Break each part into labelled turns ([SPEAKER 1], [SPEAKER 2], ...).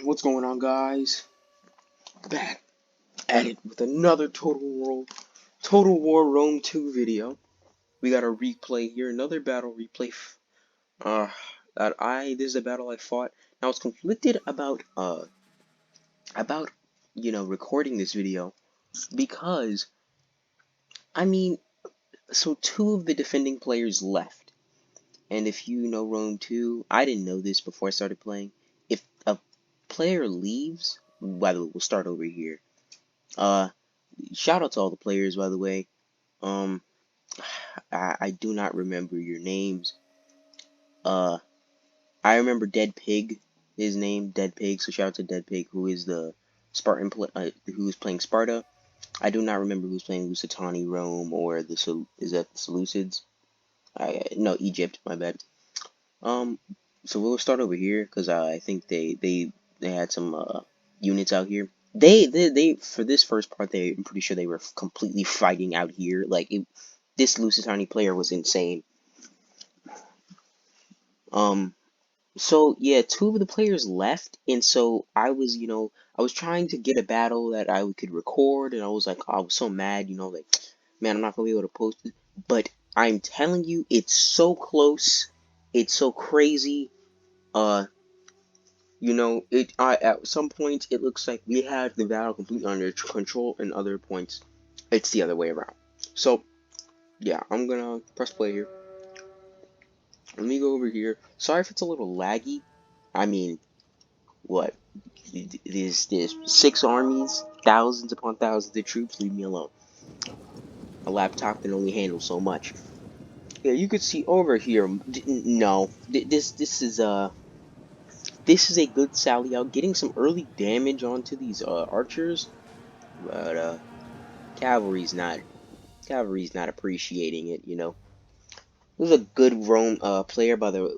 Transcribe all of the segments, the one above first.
[SPEAKER 1] What's going on, guys? Back at it with another Total War Rome 2 video. We got a replay here, another battle replay. Uh, this is a battle I fought. Now it's conflicted about recording this video because so two of the defending players left, and if you know Rome 2, I didn't know this before I started playing. If a player leaves, by the way, we'll start over here. Shout out to all the players, by the way. Um, I do not remember your names. I remember Dead Pig, his name, Dead Pig. So shout out to Dead Pig, who is the Spartan, who is playing Sparta. I do not remember who's playing Lusitani, Rome, or is that the Seleucids? No, Egypt. My bad. So we'll start over here because I think they had some units out here. They for this first part, I'm pretty sure they were completely fighting out here. This Lusitani player was insane. So yeah, two of the players left, and so I was trying to get a battle that I could record, and I was like, I was so mad, like, man, I'm not gonna be able to post it. But I'm telling you, it's so close, it's so crazy. At some points it looks like we have the battle completely under control, and other points it's the other way around. So yeah, I'm gonna press play here. Let me go over here. Sorry if it's a little laggy. I mean, what? There's 6 armies, thousands upon thousands of troops. Leave me alone. A laptop can only handle so much. Yeah, you could see over here. No, this is a good sally out, getting some early damage onto these archers, but cavalry's not appreciating it. This is a good Rome this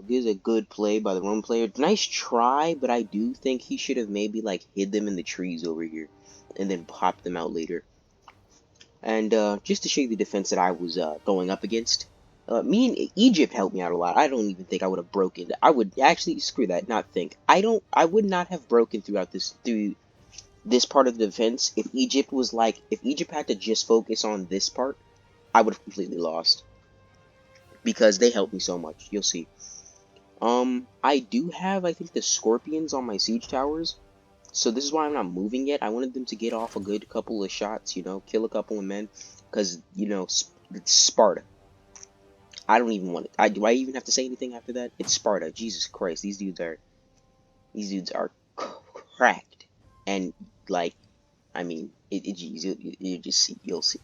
[SPEAKER 1] is a good play by the Rome player. Nice try, but I do think he should have maybe hid them in the trees over here and then popped them out later. And just to show you the defense that I was going up against, me and Egypt helped me out a lot. I don't even think I would have broken. I would actually screw that. Not think. I would not have broken through this part of the defense if Egypt if Egypt had to just focus on this part. I would have completely lost because they helped me so much. You'll see. I do have, I think, the Scorpions on my siege towers. So this is why I'm not moving yet. I wanted them to get off a good couple of shots, kill a couple of men. Because, it's Sparta. I don't even want it. Do I even have to say anything after that? It's Sparta. Jesus Christ. These dudes are cracked. And, you just see. You'll see.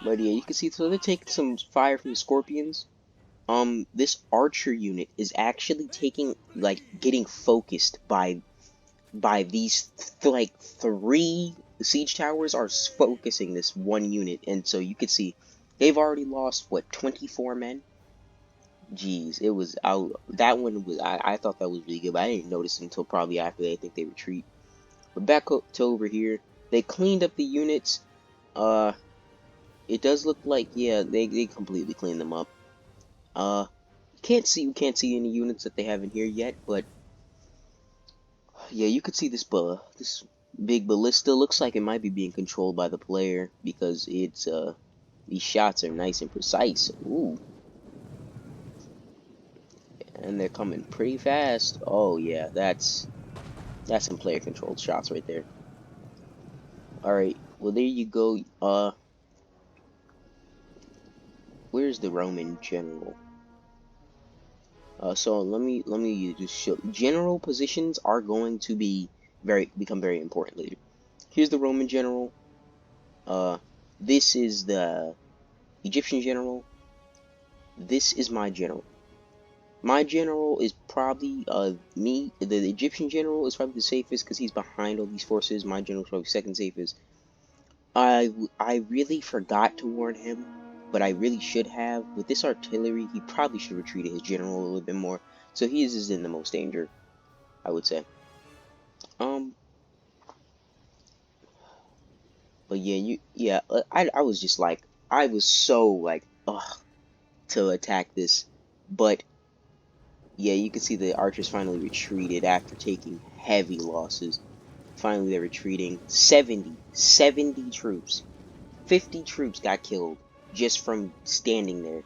[SPEAKER 1] But yeah, you can see, so they're taking some fire from the Scorpions. This archer unit is actually getting focused by these 3 siege towers are focusing this one unit, and so you can see they've already lost 24 men. Jeez, it was out. That one was I thought that was really good, but I didn't notice it until probably after I think they retreat. But back up to over here, they cleaned up the units. It does look like, yeah, they completely cleaned them up. You can't see any units that they have in here yet, but yeah, you could see this big ballista. Looks like it might be being controlled by the player because these shots are nice and precise. Ooh. And they're coming pretty fast. Oh yeah, that's some player controlled shots right there. Alright, well there you go. Where's the Roman general? So let me just show. General positions are going to become very important later. Here's the Roman general. This is the Egyptian general. This is my general. My general is probably me. The Egyptian general is probably the safest because he's behind all these forces. My general is probably second safest. I really forgot to warn him, but I really should have. With this artillery, he probably should have retreated his general a little bit more. So he is in the most danger, I would say. But yeah, I was just I was so ugh, to attack this, but Yeah, you can see the archers finally retreated after taking heavy losses. Finally, they're retreating. 70 troops. 50 troops got killed just from standing there.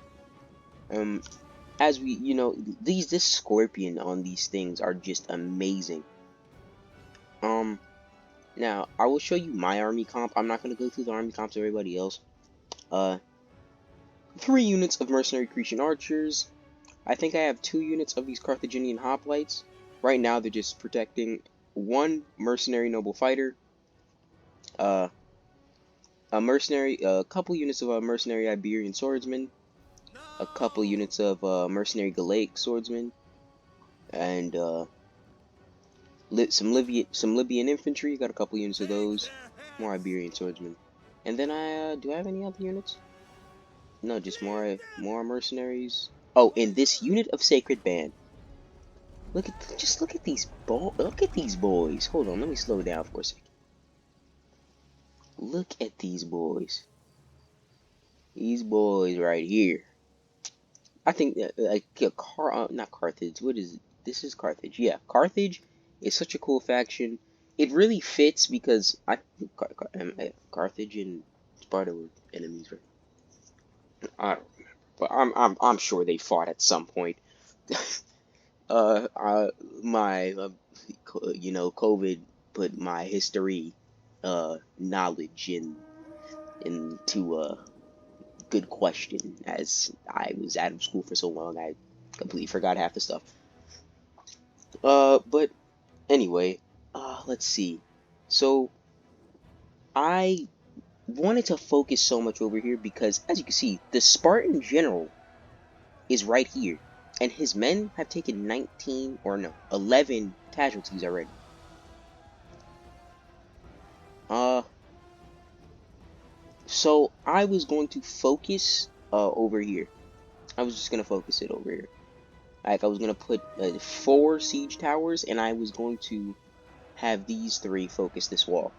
[SPEAKER 1] As we, this scorpion on these things are just amazing. Now, I will show you my army comp. I'm not going to go through the army comps of everybody else. 3 units of mercenary Cretan archers. I think I have 2 units of these Carthaginian hoplites. Right now, they're just protecting 1 mercenary noble fighter, a couple units of mercenary Iberian swordsmen, a couple units of mercenary Galaic swordsmen, and some Libyan infantry. Got a couple units of those, more Iberian swordsmen, and then do I have any other units? No, just more mercenaries. Oh, and this unit of Sacred Band. Look at these boys. Hold on, let me slow down for a second. Look at these boys. These boys right here. I think like not Carthage. What is it? This is Carthage. Yeah, Carthage is such a cool faction. It really fits because Carthage and Sparta were enemies, right? I don't remember, but I'm sure they fought at some point. My COVID put my history knowledge into good question, as I was out of school for so long I completely forgot half the stuff. But anyway, let's see. So I wanted to focus so much over here because, as you can see, the Spartan general is right here, and his men have taken 11 casualties already. So I was going to focus over here. I was just gonna focus it over here. Like, I was gonna put 4 siege towers, and I was going to have these 3 focus this wall.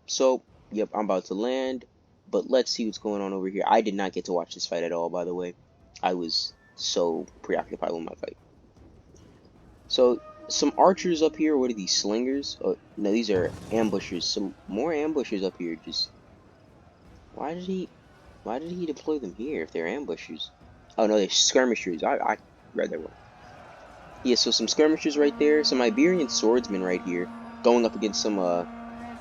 [SPEAKER 1] So yep, I'm about to land, but let's see what's going on over here. I did not get to watch this fight at all, by the way. I was so preoccupied with my fight. So some archers up here. What are these, slingers? Oh no, these are ambushers. Some more ambushers up here. Just why did he deploy them here if they're ambushers? Oh no, they're skirmishers. I read that wrong. Yeah, so some skirmishers right there, some Iberian swordsmen right here, going up against some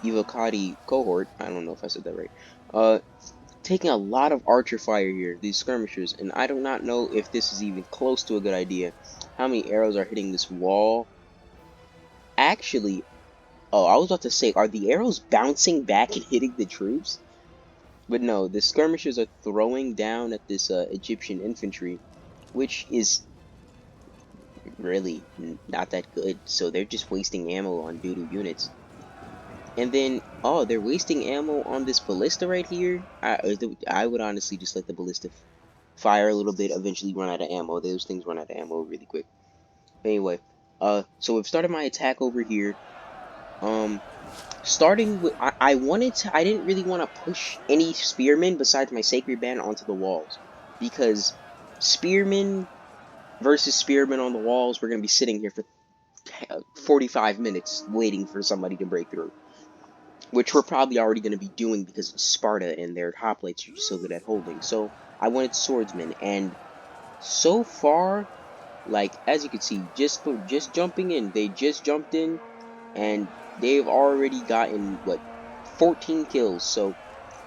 [SPEAKER 1] Evocati cohort. I don't know if I said that right. Taking a lot of archer fire here, these skirmishers, and I do not know if this is even close to a good idea. How many arrows are hitting this wall? Actually, oh, I was about to say, are the arrows bouncing back and hitting the troops? But no, the skirmishers are throwing down at this Egyptian infantry, which is really not that good. So they're just wasting ammo on doo-doo units. And then, oh, they're wasting ammo on this ballista right here. I would honestly just let the ballista fire a little bit, eventually run out of ammo. Those things run out of ammo really quick. But anyway, so we've started my attack over here. Starting with, I didn't really want to push any spearmen besides my Sacred Band onto the walls, because spearmen versus spearmen on the walls, we're going to be sitting here for 45 minutes waiting for somebody to break through, which we're probably already going to be doing because it's Sparta and their hoplites are just so good at holding. So I wanted swordsmen, and so far, like, as you can see, just jumping in, they just jumped in, and they've already gotten, what, 14 kills, so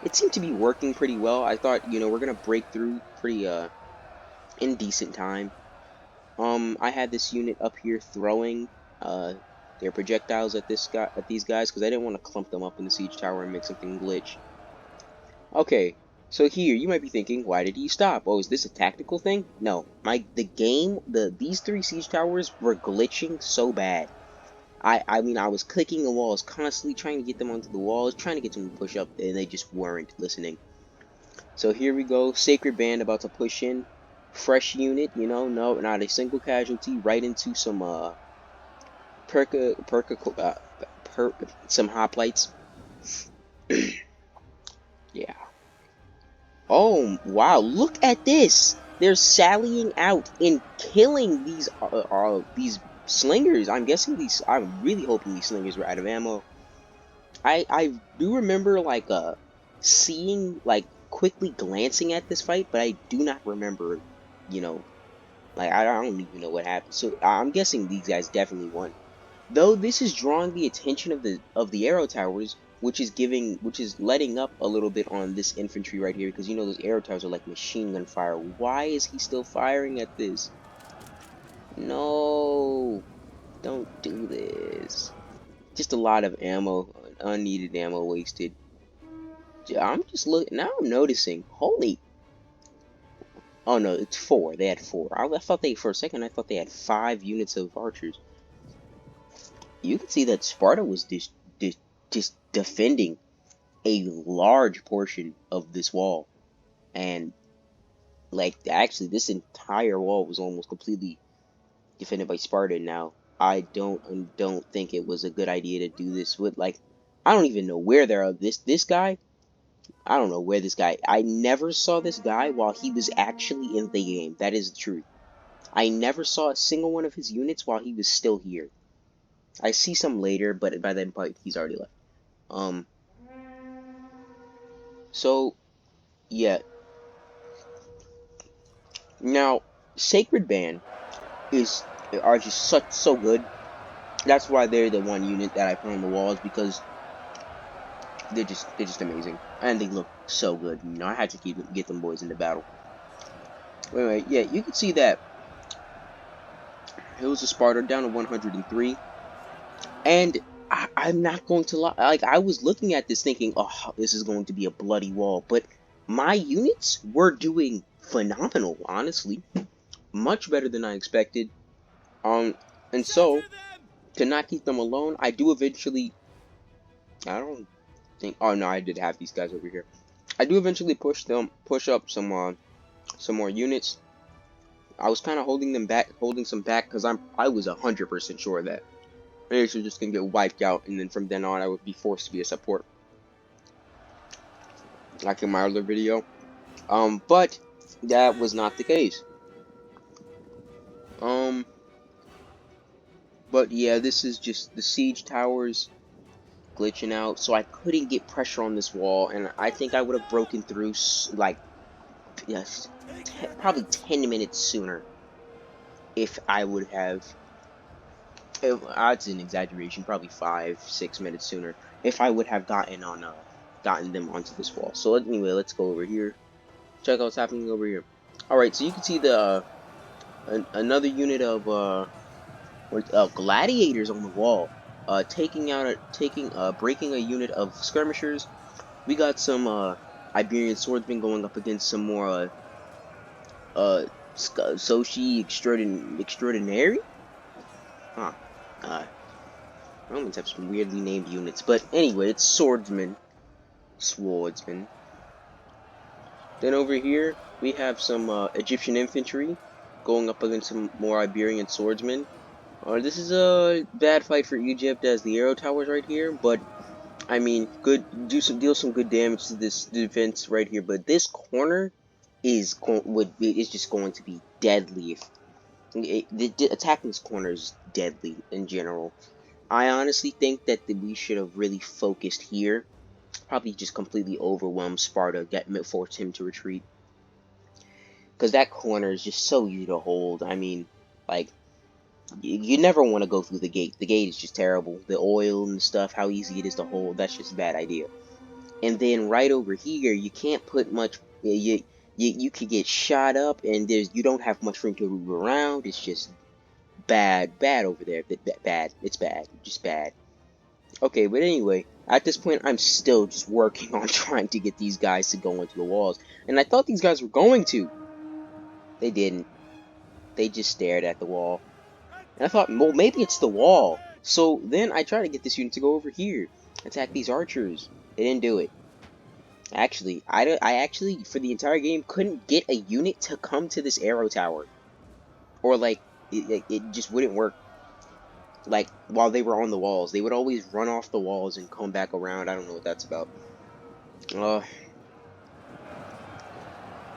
[SPEAKER 1] it seemed to be working pretty well. I thought, we're gonna break through pretty, in decent time. I had this unit up here throwing, their projectiles at these guys, because I didn't want to clump them up in the siege tower and make something glitch. Okay, so here, you might be thinking, why did he stop? Oh, is this a tactical thing? No, these 3 siege towers were glitching so bad. I mean, I was clicking the walls constantly, trying to get them onto the walls, trying to get them to push up, and they just weren't listening. So here we go, Sacred Band about to push in. Fresh unit, no, not a single casualty, right into some, some hoplites. Yeah. Oh, wow, look at this! They're sallying out and killing these slingers. I'm guessing these. I'm really hoping these slingers were out of ammo. I do remember like seeing like quickly glancing at this fight, but I do not remember, you know, like I don't even know what happened. So I'm guessing these guys definitely won. Though this is drawing the attention of the arrow towers, which is letting up a little bit on this infantry right here, because you know those arrow towers are like machine gun fire. Why is he still firing at this? No, don't do this. Just a lot of ammo, unneeded ammo wasted. I'm just looking now. I'm noticing. Holy! Oh no, it's four. They had four. I thought they for a second. I thought they had 5 units of archers. You can see that Sparta was just defending a large portion of this wall, and like actually this entire wall was almost completely defended by Sparta. Now I don't think it was a good idea to do this with like I don't even know where there are this guy. I don't know where this guy. I never saw this guy while he was actually in the game. That is the truth. I never saw a single one of his units while he was still here. I see some later, but by then he's already left. Um. So yeah. Now, Sacred Band is are just so good. That's why they're the one unit that I put on the walls because they're just amazing and they look so good. You know, I had to get them boys into battle. Anyway, yeah, you can see that it was a Sparta down to 103, and I'm not going to lie. Like I was looking at this thinking, oh, this is going to be a bloody wall, but my units were doing phenomenal. Honestly, much better than I expected. Um, and so to not keep them alone, I do eventually. I don't think. Oh no, I did have these guys over here. I do eventually push up some more units. I was kind of holding some back because I was 100% sure that they were just gonna get wiped out, and then from then on I would be forced to be a support, like in my other video. But that was not the case. Um, but yeah, this is just the siege towers glitching out, so I couldn't get pressure on this wall, and I think I would have broken through like yes, probably 10 minutes sooner if I would have. That's an exaggeration. Probably 5, 6 minutes sooner if I would have gotten them onto this wall. So anyway, let's go over here. Check out what's happening over here. All right, so you can see the another unit of gladiators on the wall, breaking a unit of skirmishers. We got some Iberian swordsmen going up against some more Soshi extraordinary. Huh. Uh, Romans have some weirdly named units, but anyway, it's swordsman. Then over here we have some Egyptian infantry going up against some more Iberian swordsmen. This is a bad fight for Egypt as the arrow towers right here, but I mean, deal some good damage to this defense right here. But this corner is just going to be deadly. Attacking this corner is deadly in general. I honestly think that we should have really focused here. Probably just completely overwhelmed Sparta, forced him to retreat. Because that corner is just so easy to hold. I mean, like, you never want to go through the gate. The gate is just terrible. The oil and stuff, how easy it is to hold, that's just a bad idea. And then right over here, you can't put much. You could get shot up, and you don't have much room to move around. It's just bad over there. Bad. It's bad. Just bad. Okay, but anyway, at this point, I'm still just working on trying to get these guys to go into the walls. And I thought these guys were going to. They didn't. They just stared at the wall. And I thought, well, maybe it's the wall. So then I tried to get this unit to go over here, attack these archers. They didn't do it. Actually, I actually, for the entire game, couldn't get a unit to come to this arrow tower. Or, like, it just wouldn't work. Like, while they were on the walls. They would always run off the walls and come back around. I don't know what that's about.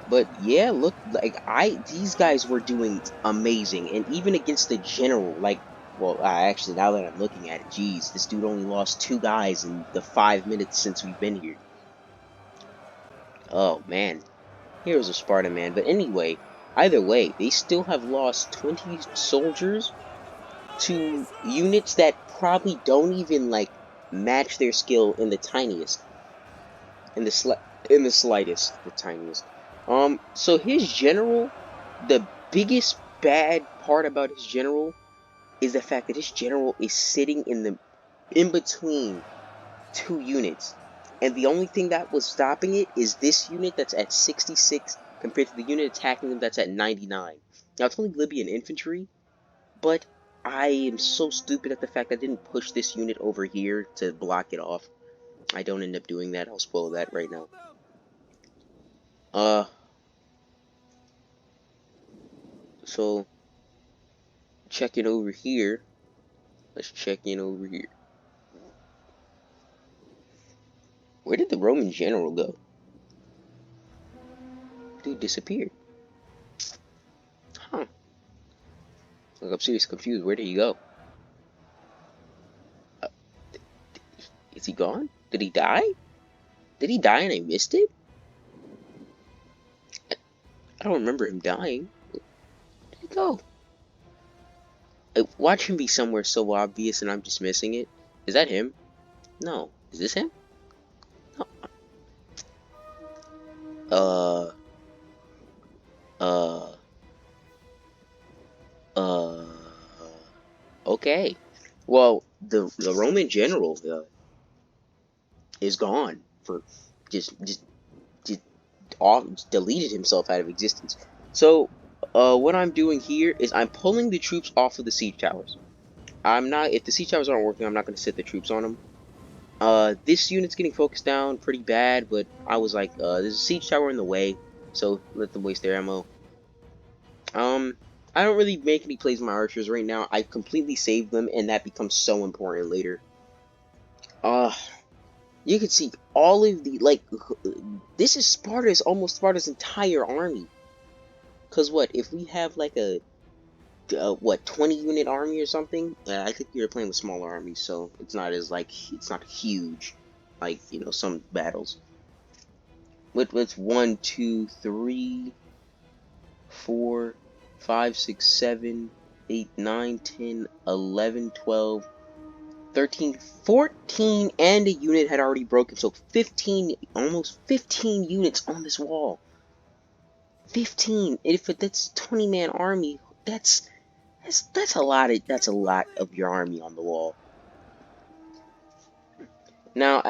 [SPEAKER 1] But yeah, look, like these guys were doing amazing, and even against the general, like, well, actually, now that I'm looking at it, geez, this dude only lost 2 guys in the 5 minutes since we've been here. Oh man, Heroes of Sparta, man. But anyway, either way, they still have lost 20 soldiers to units that probably don't even like match their skill in the tiniest, in the in the slightest, the tiniest. So his general, the biggest bad part about his general is the fact that his general is sitting in between 2 units, and the only thing that was stopping it is this unit that's at 66 compared to the unit attacking them that's at 99. Now it's only Libyan infantry, but I am so stupid at the fact I didn't push this unit over here to block it off. I don't end up doing that. I'll spoil that right now. Uh, so check it over here. Let's check in over here. Where did the Roman general go? Dude disappeared. Huh. Like, I'm seriously confused. Where did he go? Uh, is he gone? Did he die? Did he die and I missed it? I don't remember him dying. Where did he go? Watch him be somewhere so obvious and I'm just missing it. Is that him? No. Is this him? No. Uh. Uh. Uh. Okay. Well, the Roman general is gone for just off deleted himself out of existence. So what I'm doing here is I'm pulling the troops off of the siege towers. I'm not if the siege towers aren't working, I'm not going to sit the troops on them. This unit's getting focused down pretty bad, but I was like, there's a siege tower in the way, so let them waste their ammo. I don't really make any plays with my archers right now. I completely saved them, and that becomes so important later. Uh, you can see all of the, like, this is almost Sparta's entire army. Cause what, if we have like what, 20 unit army or something? I think we were playing with smaller armies, so it's not as like, it's not huge, like, you know, some battles. What's 1, 2, 3, 4, 5, 6, 7, 8, 9, 10, 11, 12, 13, 14, and a unit had already broken, so 15, almost 15 units on this wall. 15. If that's 20-man army, that's a lot of your army on the wall. Now,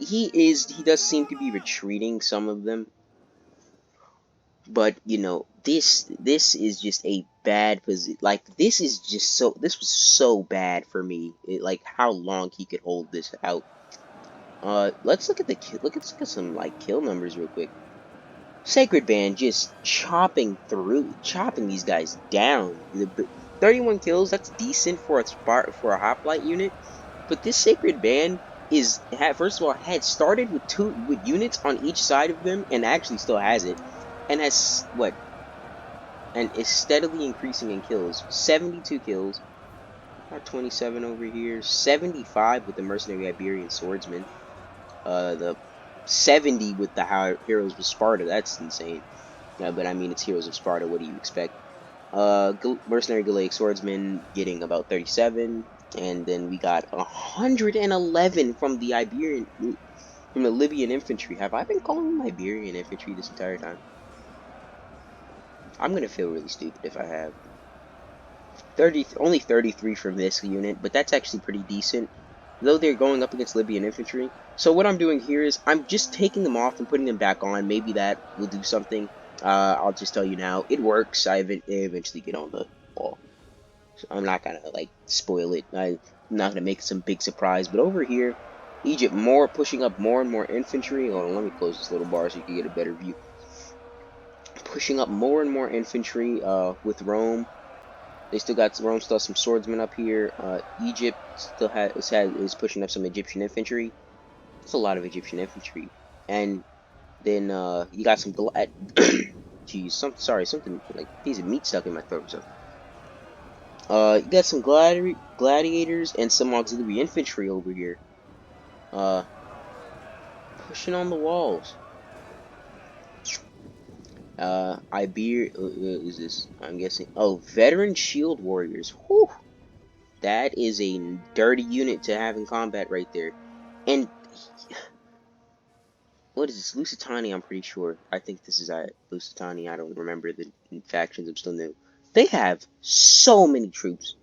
[SPEAKER 1] he does seem to be retreating some of them, but you know, this is just a bad position. Like, this was so bad for me. Like how long he could hold this out. Let's look at some like kill numbers real quick. Sacred Band just chopping these guys down. 31 kills, that's decent for a hoplite unit. But this Sacred Band first of all had started with units on each side of them, and actually still has it, and is steadily increasing in kills. 72 kills, got 27 over here, 75 with the Mercenary Iberian Swordsman. The 70 with the Heroes of Sparta. That's insane. But I mean, it's Heroes of Sparta. What do you expect? Mercenary Galaic Swordsman getting about 37, and then we got 111 from the Libyan infantry. Have I been calling them Iberian infantry this entire time? I'm gonna feel really stupid if I have. Only 33 from this unit, but that's actually pretty decent, though they're going up against Libyan infantry. So what I'm doing here is I'm just taking them off and putting them back on. Maybe that will do something. I'll just tell you now, it works. They eventually get on the wall. So I'm not gonna like spoil it. I'm not gonna make some big surprise. But over here, Egypt pushing up more and more infantry. Hold on, let me close this little bar so you can get a better view. Pushing up more and more infantry with Rome. Rome still has some swordsmen up here. Egypt still is pushing up some Egyptian infantry. That's a lot of Egyptian infantry. And then you got some Geez, something like a piece of meat stuck in my throat. So, you got some gladiators and some auxiliary infantry over here. Uh, pushing on the walls. Is this? I'm guessing. Oh, veteran shield warriors. Whew, that is a dirty unit to have in combat right there. And what is this? Lusitani, I'm pretty sure. I think this is Lusitani. I don't remember the factions. I'm still new. They have so many troops.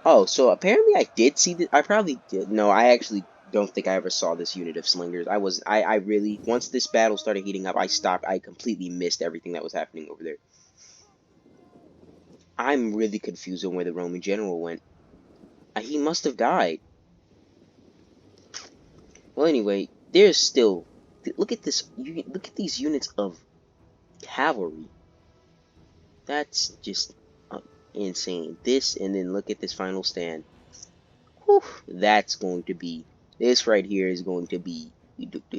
[SPEAKER 1] Oh, so apparently I did see this. I probably did. No, I actually don't think I ever saw this unit of slingers. I really, once this battle started heating up, I stopped. I completely missed everything that was happening over there. I'm really confused on where the Roman general went. He must have died. Well, anyway, there's still. Look at this. Look at these units of cavalry. That's just insane. This, and then look at this final stand. Whew, that's going to be. This right here is going to be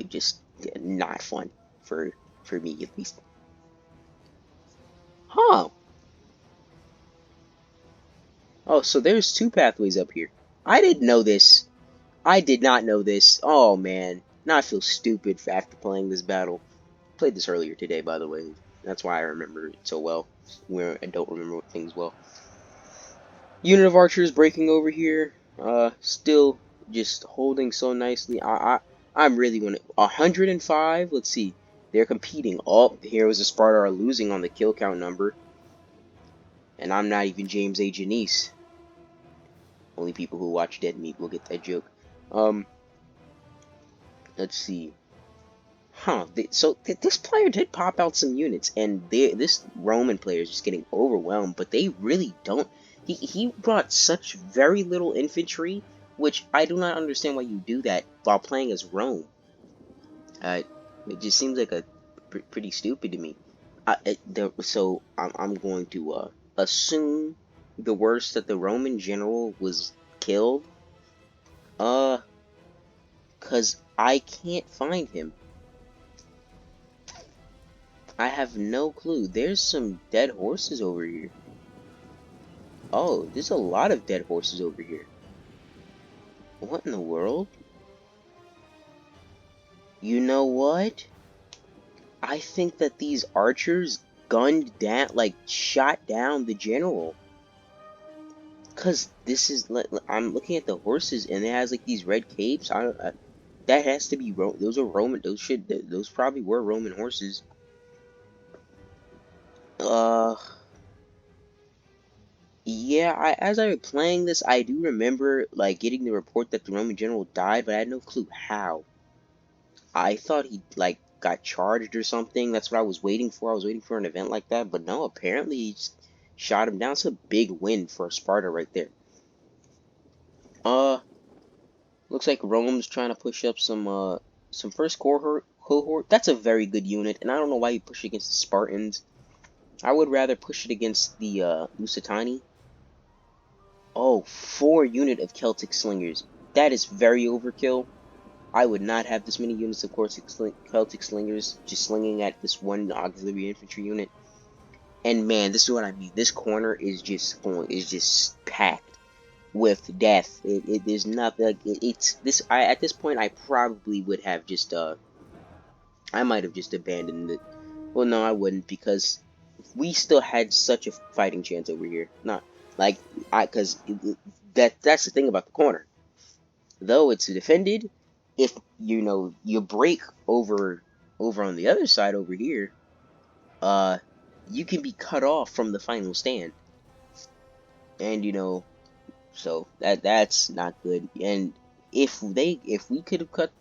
[SPEAKER 1] just not fun for me at least. Huh? Oh, so there's two pathways up here. I didn't know this. I did not know this. Oh man, now I feel stupid after playing this battle. Played this earlier today, by the way. That's why I remember it so well. Where I don't remember things well. Unit of archers breaking over here. Still just holding so nicely. I'm really going to 105. Let's see. They're competing. Oh, the heroes of Sparta are losing on the kill count number. And I'm not even James A. Janice. Only people who watch Dead Meat will get that joke. Let's see. Huh. This player did pop out some units, and this Roman player is just getting overwhelmed, but they really don't. He brought such very little infantry, which I do not understand why you do that while playing as Rome. Uh, it just seems like a pretty stupid to me. So I'm going to assume the worst, that the Roman general was killed. Cause I can't find him. I have no clue. There's some dead horses over here. Oh, there's a lot of dead horses over here. What in the world? You know what? I think that these archers gunned down, like, shot down the general. Cause this is, I'm looking at the horses, and it has, like, these red capes. That has to be, those are Roman, those probably were Roman horses. Yeah, as I was playing this, I do remember, like, getting the report that the Roman general died, but I had no clue how. I thought he, like, got charged or something. That's what I was waiting for. I was waiting for an event like that, but no, apparently he just shot him down. It's a big win for Sparta right there. Looks like Rome's trying to push up some first cohort. That's a very good unit, and I don't know why you push it against the Spartans. I would rather push it against the, Lusitani. Oh, 4 unit of Celtic slingers. That is very overkill. I would not have this many units of Celtic slingers just slinging at this one auxiliary infantry unit. And man, this is what I mean. This corner is just packed with death. It is nothing. Like, it's this. At this point, I probably would have just I might have just abandoned it. Well, no, I wouldn't, because we still had such a fighting chance over here. Not like because that's the thing about the corner. Though it's defended, if you break over on the other side over here, you can be cut off from the final stand, and so that's not good. And if we could cut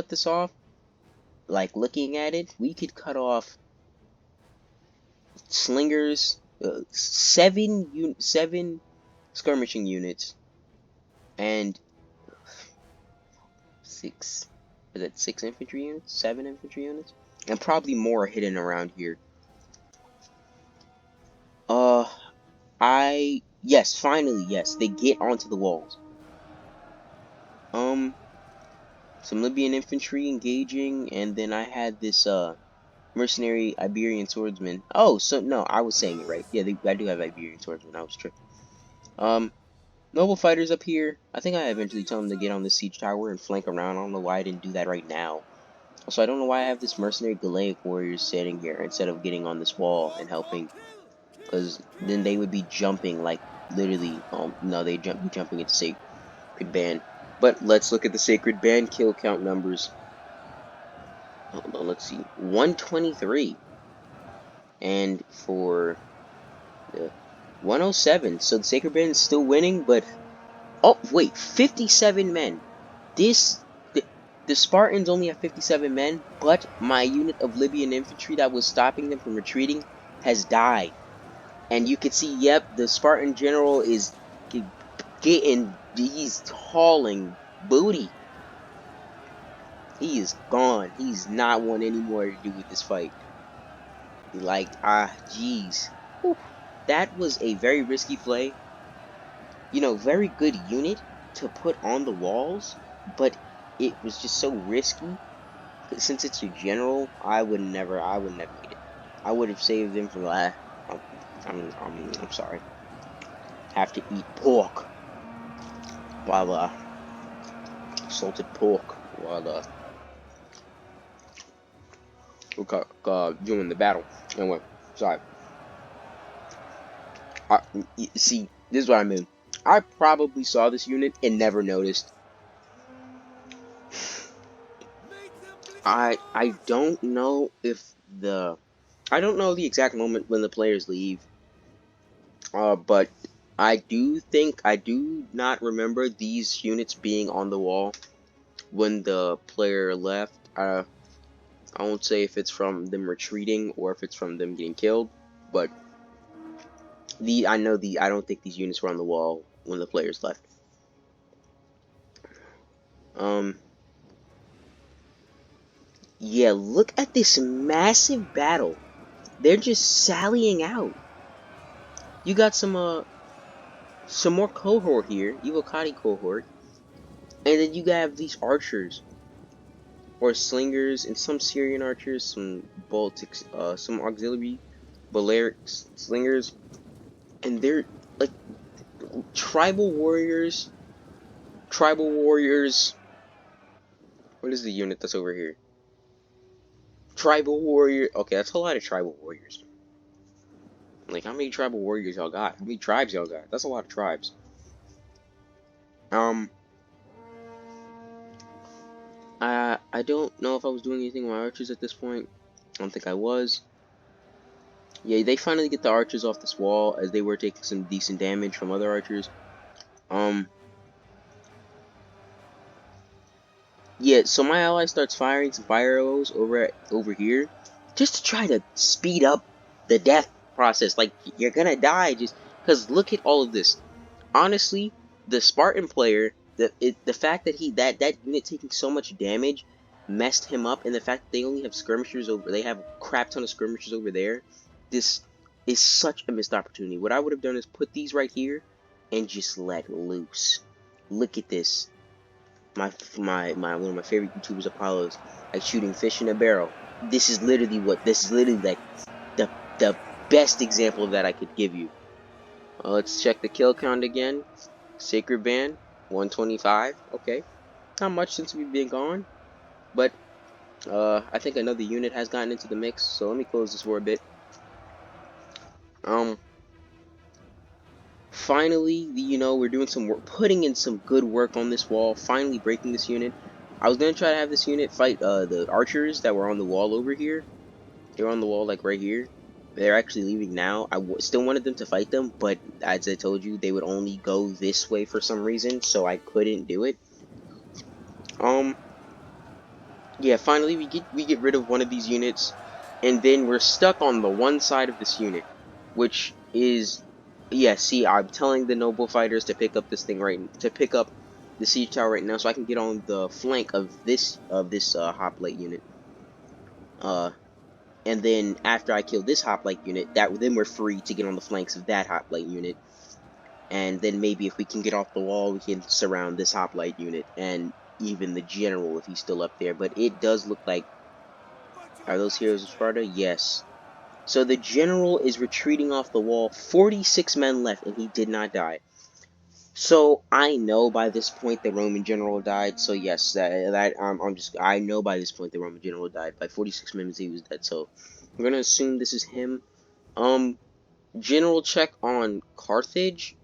[SPEAKER 1] this off, like looking at it, we could cut off slingers, seven skirmishing units, and six. Is that 6 infantry units? 7 infantry units? And probably more hidden around here. Uh, yes, finally, yes, they get onto the walls. Some Libyan infantry engaging, and then I had this, Mercenary Iberian swordsman. Oh, so no, I was saying it right. Yeah, I do have Iberian swordsman. I was tripping. Noble fighters up here. I think I eventually tell them to get on the siege tower and flank around. I don't know why I didn't do that right now. Also, I don't know why I have this mercenary Galaic warriors sitting here instead of getting on this wall and helping. Because then they would be jumping like literally. No, they be jumping into sacred band. But let's look at the sacred band kill count numbers. Hold on, let's see. 123. And for the 107. So the sacred band is still winning, but oh wait, 57 men. This the Spartans only have 57 men, but my unit of Libyan infantry that was stopping them from retreating has died. And you can see, yep, the Spartan general is he's hauling booty. He is gone. He's not want any more to do with this fight. Like, jeez. That was a very risky play. You know, very good unit to put on the walls, but it was just so risky. Since it's a general, I would never made it. I would have saved him from that. I'm sorry. Have to eat pork while salted pork while doing the battle. Anyway, sorry. See, this is what I mean. I probably saw this unit and never noticed. I don't know if I don't know the exact moment when the players leave. But I do not remember these units being on the wall when the player left. I won't say if it's from them retreating or if it's from them getting killed, but I don't think these units were on the wall when the players left. Yeah, look at this massive battle. They're just sallying out. You got some more cohort here, Evocati cohort, and then you have these archers or slingers and some Syrian archers, some Baltics, some auxiliary Balearic slingers, and they're like tribal warriors. Tribal warriors. What is the unit that's over here? Tribal warrior. Okay, that's a lot of tribal warriors. Like, how many tribal warriors y'all got? How many tribes y'all got? That's a lot of tribes. I don't know if I was doing anything with my archers at this point. I don't think I was. Yeah, they finally get the archers off this wall as they were taking some decent damage from other archers. Yeah, so my ally starts firing some fire arrows over here, just to try to speed up the death process. Like, you're gonna die just because look at all of this. Honestly, the Spartan player, the fact that that unit taking so much damage messed him up, and the fact that they only have skirmishers they have a crap ton of skirmishers over there. This is such a missed opportunity. What I would have done is put these right here and just let loose. Look at this. My one of my favorite YouTubers, Apollo's, like shooting fish in a barrel. This is literally like the best example of that I could give you. Let's check the kill count again. Sacred Band 125. Okay, not much since we've been gone, but I think another unit has gotten into the mix. So let me close this for a bit. Finally, we're doing some work, putting in some good work on this wall. Finally breaking this unit. I was gonna try to have this unit fight the archers that were on the wall over here. They were on the wall like right here. They're actually leaving now. I still wanted them to fight them, but as I told you, they would only go this way for some reason, so I couldn't do it. Yeah, finally we get rid of one of these units, and then we're stuck on the one side of this unit, which is, yeah. See, I'm telling the noble fighters to pick up this thing to pick up the siege tower right now, so I can get on the flank of this hoplite unit. And then after I kill this hoplite unit, then we're free to get on the flanks of that hoplite unit. And then maybe if we can get off the wall, we can surround this hoplite unit and even the general if he's still up there. But it does look like Are those heroes of Sparta? Yes. So the general is retreating off the wall. 46 men left, and he did not die. So I know by this point the Roman general died. So yes, I know by this point the Roman general died. By 46 minutes he was dead. So we're gonna assume this is him. General check on Carthage.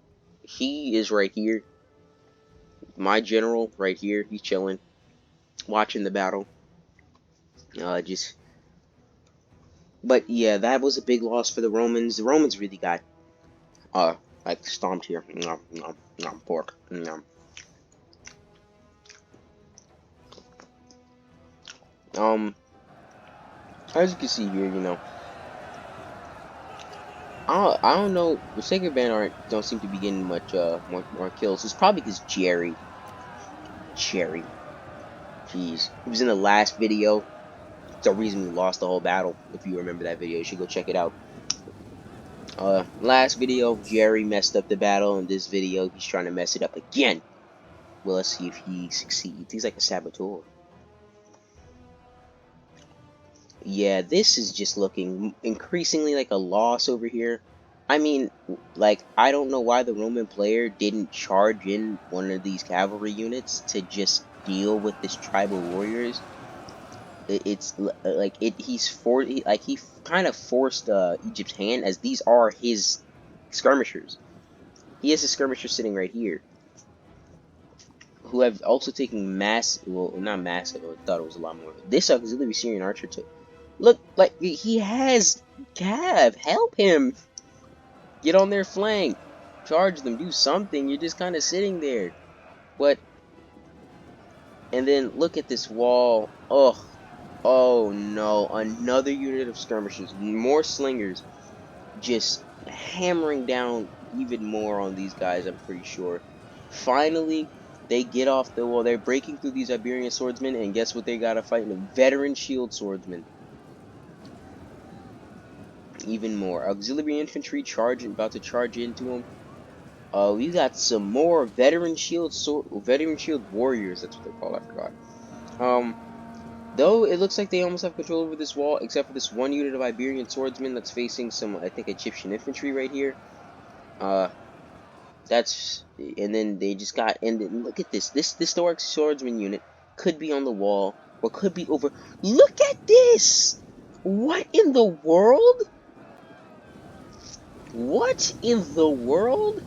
[SPEAKER 1] He is right here. My general right here. He's chilling, watching the battle. Just. But yeah, that was a big loss for the Romans. The Romans really got like stomped here. Nom, nom, nom, pork. Nom. Um, as you can see here, I don't know. The Sacred Band don't seem to be getting much more kills. It's probably because Jerry, jeez, he was in the last video. It's the reason we lost the whole battle. If you remember that video, you should go check it out. Last video, Jerry messed up the battle. In this video, he's trying to mess it up again. Well, let's see if he succeeds. He's like a saboteur. Yeah, this is just looking increasingly like a loss over here. I mean, like, I don't know why the Roman player didn't charge in one of these cavalry units to just deal with this tribal warriors. It's like he kind of forced Egypt's hand, as these are his skirmishers. He has his skirmishers sitting right here, who have also taken well, not massive, I thought it was a lot more. This auxiliary Syrian archer too. Look, like, he has Cav, help him! Get on their flank! Charge them, do something, you're just kind of sitting there. But, and then look at this wall, oh no, another unit of skirmishers, more slingers, just hammering down even more on these guys, I'm pretty sure. Finally, they get off the wall, they're breaking through these Iberian swordsmen, and guess what they gotta fight? A veteran shield swordsman. Even more. Auxiliary infantry about to charge into them. We got some more veteran shield warriors. That's what they're called. I forgot. Though it looks like they almost have control over this wall, except for this one unit of Iberian swordsmen that's facing some, I think, Egyptian infantry right here. And then they just got, and then look at this. This historic swordsman unit could be on the wall or could be over. Look at this. What in the world? What in the world?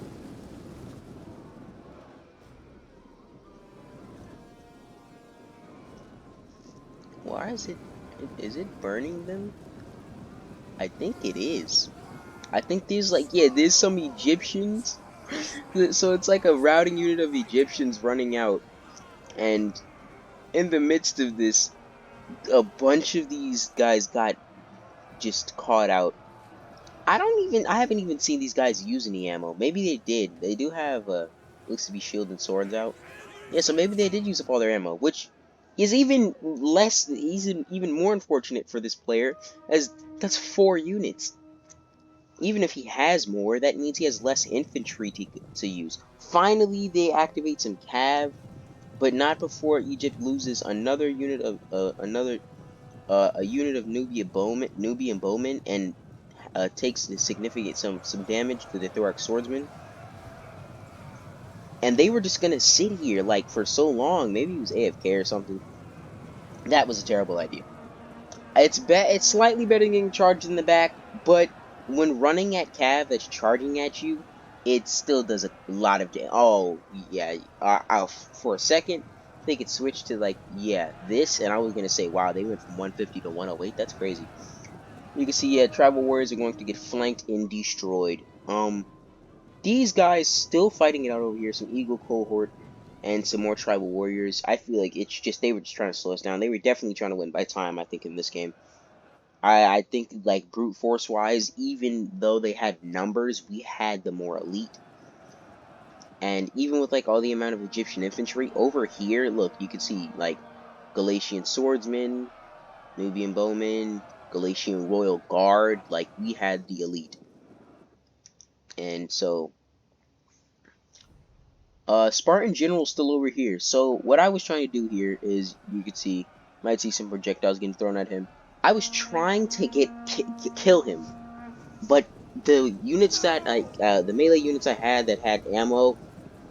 [SPEAKER 1] Why is it burning them? I think it is. I think there's like, yeah, there's some Egyptians. So it's like a routing unit of Egyptians running out. And in the midst of this, a bunch of these guys got just caught out. I haven't even seen these guys use any ammo. Maybe they did. They do have, looks to be shield and swords out. Yeah, so maybe they did use up all their ammo, which is even even more unfortunate for this player, as that's 4 units. Even if he has more, that means he has less infantry to use. Finally, they activate some cav, but not before Egypt loses another unit of a unit of Nubian bowmen, and takes the significant some damage to the Thorax swordsman. And they were just gonna sit here like for so long. Maybe he was AFK or something. That was a terrible idea. It's slightly better than getting charged in the back, but when running at Cav that's charging at you, it still does a lot of damage. Oh yeah, for a second, I think it switched to like, yeah, this, and I was gonna say, wow, they went from 150 to 108. That's crazy. You can see, yeah, tribal warriors are going to get flanked and destroyed. These guys still fighting it out over here. Some Eagle cohort and some more tribal warriors. I feel like it's just, they were just trying to slow us down. They were definitely trying to win by time, I think, in this game. I think, like, brute force wise, even though they had numbers, we had the more elite. And even with like all the amount of Egyptian infantry over here, look, you can see like Galatian swordsmen, Nubian bowmen, Galatian royal guard. Like, we had the elite. And so Spartan general still over here. So what I was trying to do here is, you could see, might see some projectiles getting thrown at him. I was trying to kill him, but the units that the melee units I had that had ammo,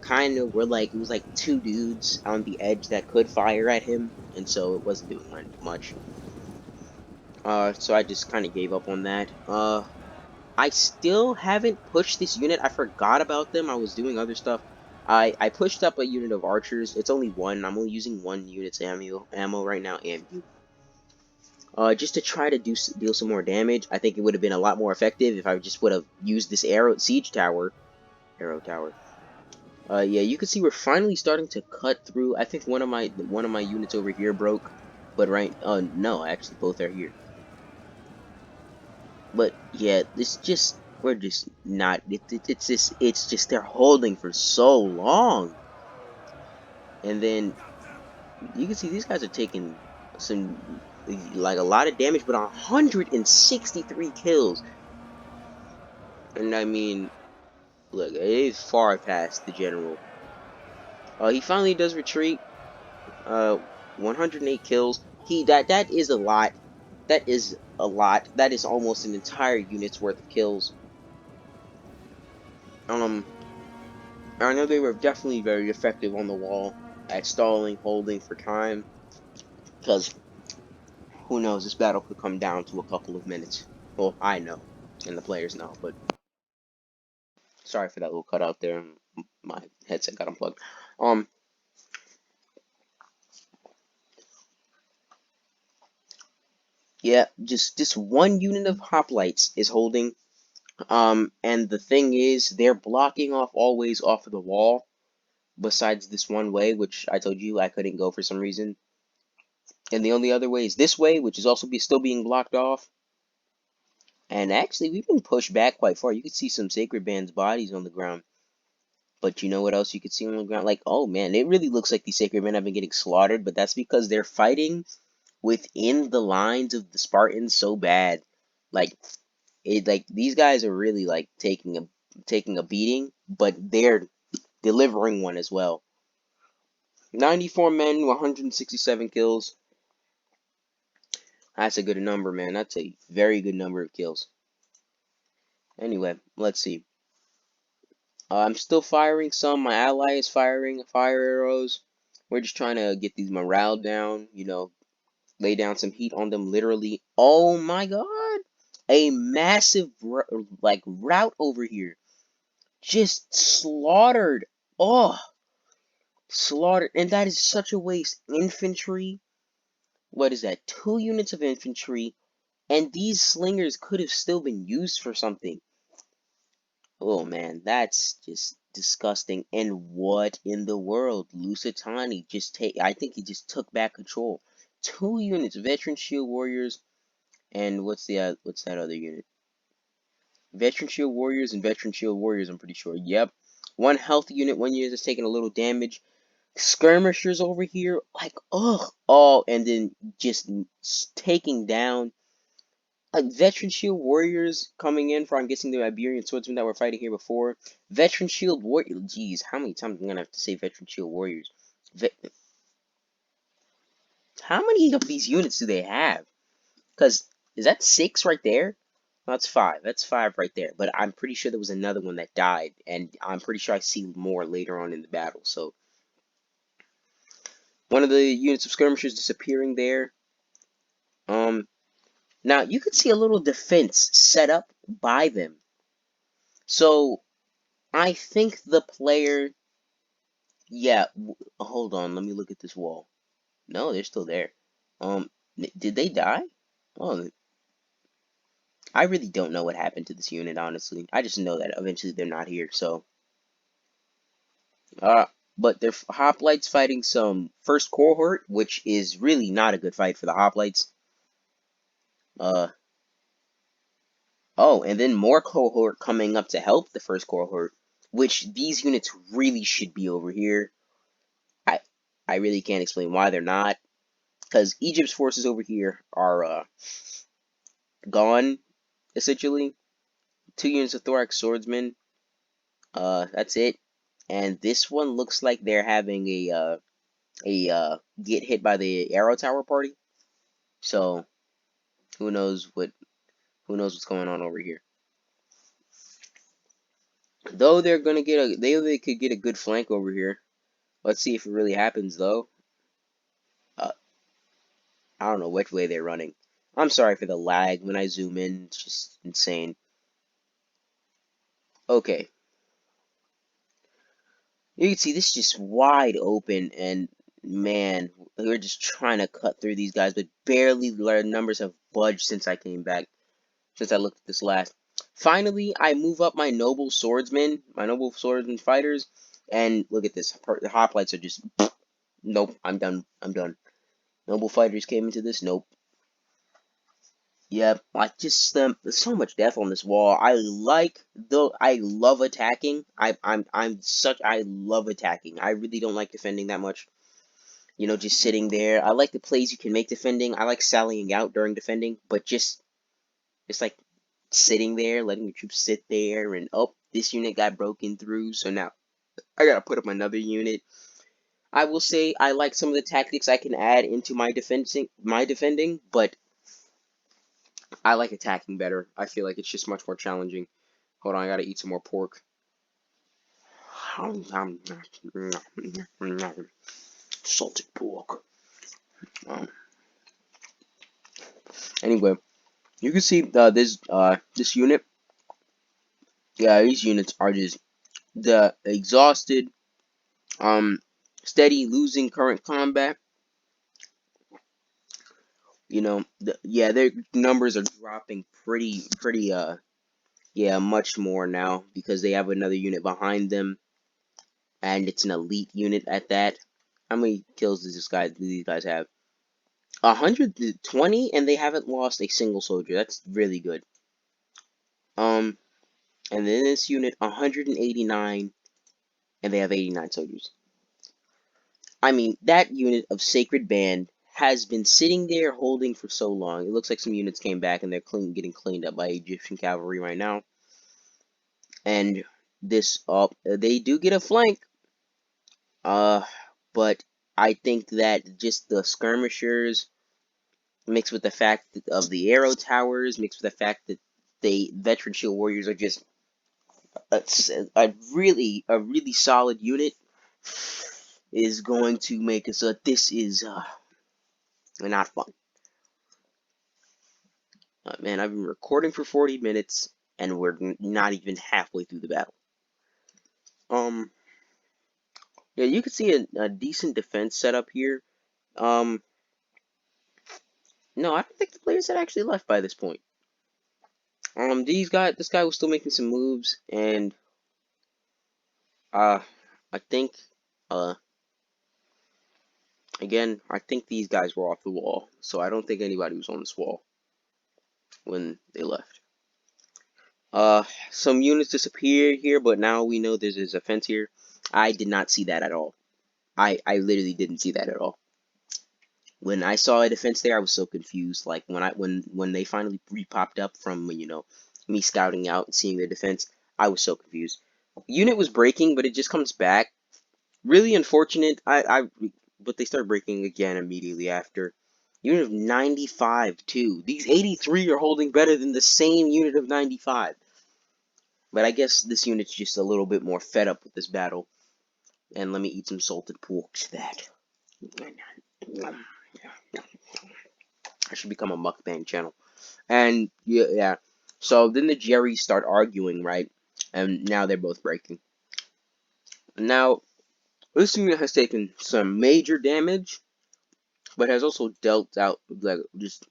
[SPEAKER 1] kind of were like, it was like two dudes on the edge that could fire at him, and so it wasn't doing much. So I just kind of gave up on that. I still haven't pushed this unit. I forgot about them. I was doing other stuff. I pushed up a unit of archers. It's only one. I'm only using one unit's ammo right now. Just to try to deal some more damage. I think it would have been a lot more effective if I just would have used this siege tower. Arrow tower. Yeah, you can see we're finally starting to cut through. I think one of my units over here broke, but no, actually both are here. But yeah, we're just not. It's just they're holding for so long, and then you can see these guys are taking some like a lot of damage, but 163 kills, and I mean, look, it is far past the general. He finally does retreat. 108 kills. That is a lot. That is a lot. That is almost an entire unit's worth of kills. I know they were definitely very effective on the wall at stalling, holding for time, because who knows, this battle could come down to a couple of minutes. Well, I know, and the players know, but sorry for that little cutout there. My headset got unplugged. Um, yeah, just this one unit of hoplites is holding. And the thing is, they're blocking off always off of the wall, besides this one way, which I told you I couldn't go for some reason. And the only other way is this way, which is also still being blocked off. And actually, we've been pushed back quite far. You can see some Sacred Band's bodies on the ground. But you know what else you could see on the ground? Like, oh man, it really looks like these Sacred Band have been getting slaughtered, but that's because they're fighting within the lines of the Spartans so bad. Like, these guys are really like taking a beating, but they're delivering one as well. 94 men, 167 kills. That's a good number, man. That's a very good number of kills. Anyway, let's see. I'm still firing some. My ally is firing fire arrows. We're just trying to get these morale down, lay down some heat on them literally. Oh my god. A massive route over here. Just slaughtered. Oh, slaughtered. And that is such a waste. Infantry. What is that? 2 units of infantry. And these slingers could have still been used for something. Oh man, that's just disgusting. And what in the world? Lusitani I think he just took back control. 2 units, veteran shield warriors, and what's that other unit? Veteran shield warriors and veteran shield warriors, I'm pretty sure. Yep. One health unit, one unit that's taking a little damage. Skirmishers over here, like, ugh. Oh, and then just taking down veteran shield warriors coming in for, I'm guessing, the Iberian swordsmen that were fighting here before. Veteran shield warrior. Jeez, how many times am I gonna have to say veteran shield warriors? How many of these units do they have? Because is that 6 right there? No, that's 5. That's 5 right there. But I'm pretty sure there was another one that died, and I'm pretty sure I see more later on in the battle. So one of the units of skirmishers disappearing there. Now you could see a little defense set up by them. So I think the player, yeah, hold on, let me look at this wall. No, they're still there. Did they die? Oh, I really don't know what happened to this unit, honestly. I just know that eventually they're not here, so. But they're hoplites fighting some first cohort, which is really not a good fight for the hoplites. Uh, oh, and then more cohort coming up to help the first cohort, which these units really should be over here. I I really can't explain why they're not, because Egypt's forces over here are gone, essentially. 2 units of thorax swordsmen. That's it. And this one looks like they're having a get hit by the arrow tower party. So Who knows what's going on over here. Though they could get a good flank over here. Let's see if it really happens though. Uh, I don't know which way they're running. I'm sorry for the lag when I zoom in. It's just insane. Okay. You can see this is just wide open, and man, we're just trying to cut through these guys, but barely. Their numbers have budged since I came back, since I looked at this last. Finally, I move up my noble swordsman fighters, and look at this. The hoplites are just, nope, I'm done. I'm done. Noble fighters came into this, nope. Yep, like just there's so much death on this wall. I love attacking. I love attacking. I really don't like defending that much. You know, just sitting there. I like the plays you can make defending. I like sallying out during defending, but just like sitting there, letting your troops sit there, and oh, this unit got broken through, so now I gotta put up another unit. I will say I like some of the tactics I can add into my defending, but I like attacking better. I feel like it's just much more challenging. Hold on, I gotta eat some more pork. Salted pork. Um, anyway, you can see this unit. Yeah, these units are just the exhausted, um, steady losing current combat. You know, yeah, their numbers are dropping yeah, much more now because they have another unit behind them, and it's an elite unit at that. How many kills does these guys have? 120, and they haven't lost a single soldier. That's really good. Um, and then this unit 189, and they have 89 soldiers. I mean, that unit of Sacred Band has been sitting there holding for so long. It looks like some units came back and they're getting cleaned up by Egyptian cavalry right now. And they do get a flank. Uh, but I think that just the skirmishers mixed with the fact of the arrow towers, mixed with the fact that they veteran shield warriors are just a really solid unit is going to make it so this is not fun. Man, I've been recording for 40 minutes and we're not even halfway through the battle. Yeah, you can see a decent defense setup here. Um, no, I don't think the players had actually left by this point. This guy was still making some moves, and I think, uh, again, I think these guys were off the wall, so I don't think anybody was on this wall when they left. Some units disappeared here, but now we know there's a fence here. I did not see that at all. I literally didn't see that at all. When I saw a defense there, I was so confused. Like when they finally re-popped up from me scouting out and seeing their defense, I was so confused. Unit was breaking, but it just comes back. Really unfortunate. But they start breaking again immediately after. Unit of 95 too. These 83 are holding better than the same unit of 95. But I guess this unit's just a little bit more fed up with this battle. And let me eat some salted pork to that. I should become a mukbang channel. And yeah. So then the Jerrys start arguing, right? And now they're both breaking. Now, this unit has taken some major damage, but has also dealt out like just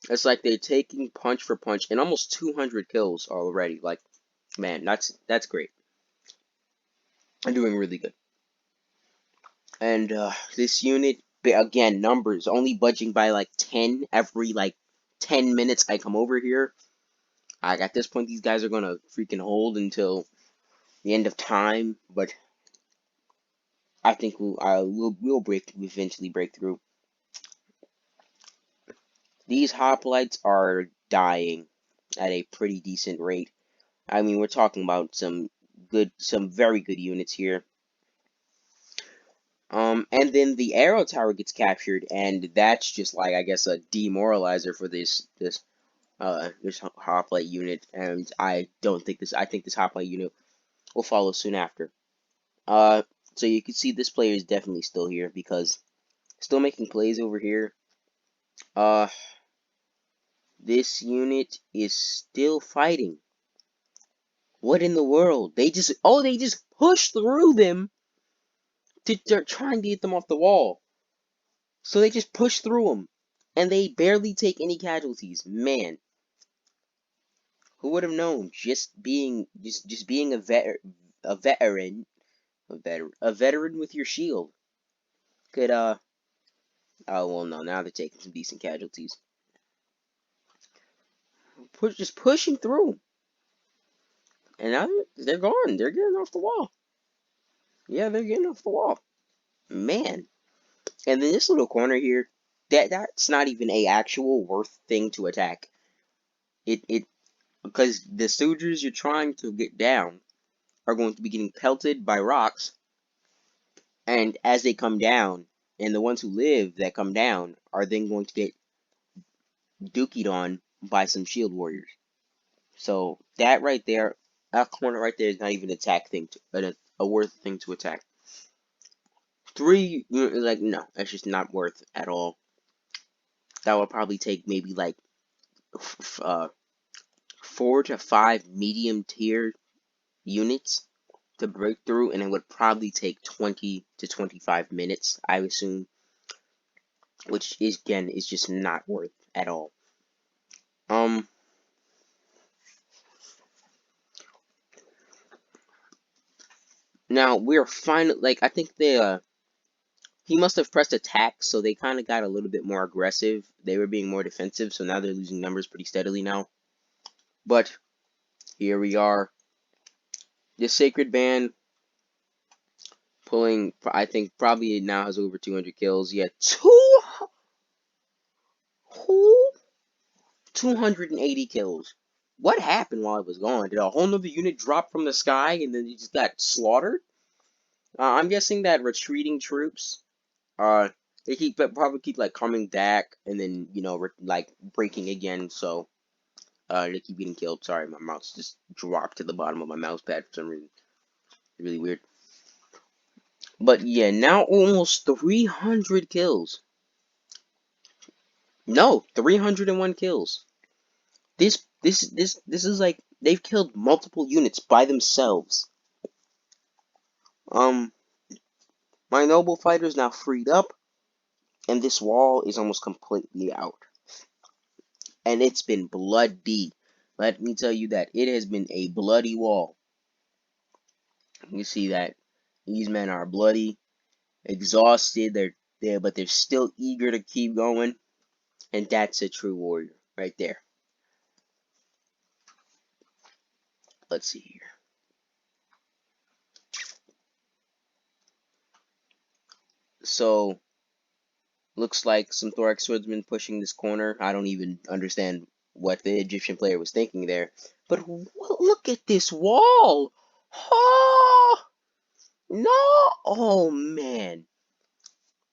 [SPEAKER 1] it's like they're taking punch for punch and almost 200 kills already. Like, man, that's great. I'm doing really good. And this unit again numbers only budging by like 10 every like 10 minutes I come over here. Like at this point, these guys are gonna freaking hold until the end of time, but I think we'll eventually break through. These hoplites are dying at a pretty decent rate. I mean, we're talking about some very good units here. And then the arrow tower gets captured, and that's just like, I guess, a demoralizer for this hoplite unit. And I think this hoplite unit will follow soon after. Uh, so you can see this player is definitely still here because still making plays over here. Uh, this unit is still fighting. What in the world? They just push through them they're trying to get them off the wall. So they just push through them, and they barely take any casualties. Man, who would have known? Just being a veteran, a veteran with your shield could oh well, no, now they're taking some decent casualties. Just pushing through, and now they're gone. They're getting off the wall. Yeah, they're getting off the wall. Man, and then this little corner here, that's not even a actual worth thing to attack. It because the soldiers you're trying to get down are going to be getting pelted by rocks, and as they come down, and the ones who live that come down are then going to get dookied on by some shield warriors. So that right there, that corner right there is not even an attack thing, a worth thing to attack. Three, like no, that's just not worth at all. That would probably take maybe like 4 to 5 medium tier units to break through, and it would probably take 20 to 25 minutes, I assume, which is again is just not worth at all. Um, Now we're finally like I think he must have pressed attack, so they kind of got a little bit more aggressive. They were being more defensive, so now they're losing numbers pretty steadily now. But here we are, the Sacred Band pulling. I think probably now has over 200 kills. Yeah, 280 kills. What happened while I was gone? Did a whole nother unit drop from the sky and then you just got slaughtered? I'm guessing that retreating troops, uh, they probably keep like coming back and then like breaking again. So they keep getting killed. Sorry, my mouse just dropped to the bottom of my mouse pad for some reason. Really weird. But yeah, now almost 300 kills. No, 301 kills. This is like they've killed multiple units by themselves. Um, my noble fighter is now freed up, and this wall is almost completely out. And it's been bloody. Let me tell you that it has been a bloody wall. You see that these men are bloody, exhausted. But they're still eager to keep going, and that's a true warrior right there. Let's see here. So looks like some thorax swordsmen pushing this corner. I don't even understand what the Egyptian player was thinking there. But look at this wall! Oh, no! Oh, man.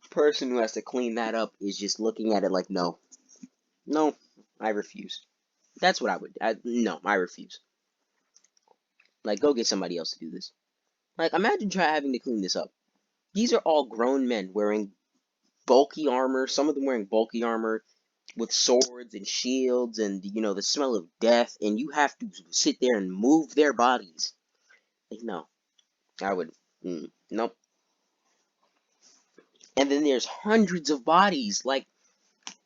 [SPEAKER 1] The person who has to clean that up is just looking at it like, no. No, I refuse. That's what I would. No, I refuse. Like, go get somebody else to do this. Like, imagine having to clean this up. These are all grown men wearing bulky armor, some of them wearing bulky armor, with swords and shields and the smell of death, and you have to sit there and move their bodies. Like, no, I would nope. And then there's hundreds of bodies. Like,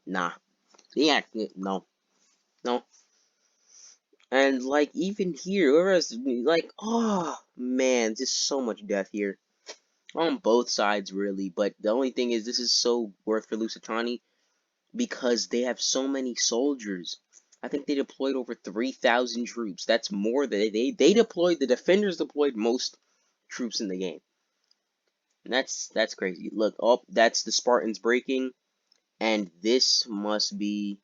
[SPEAKER 1] nah, yeah, no, no. And like even here, whereas like, oh man, just so much death here on both sides really. But the only thing is, this is so worth for Lusitani because they have so many soldiers. I think they deployed over 3,000 troops. That's more than they deployed. The defenders deployed most troops in the game. And that's crazy. Look, oh, that's the Spartans breaking, and this must be.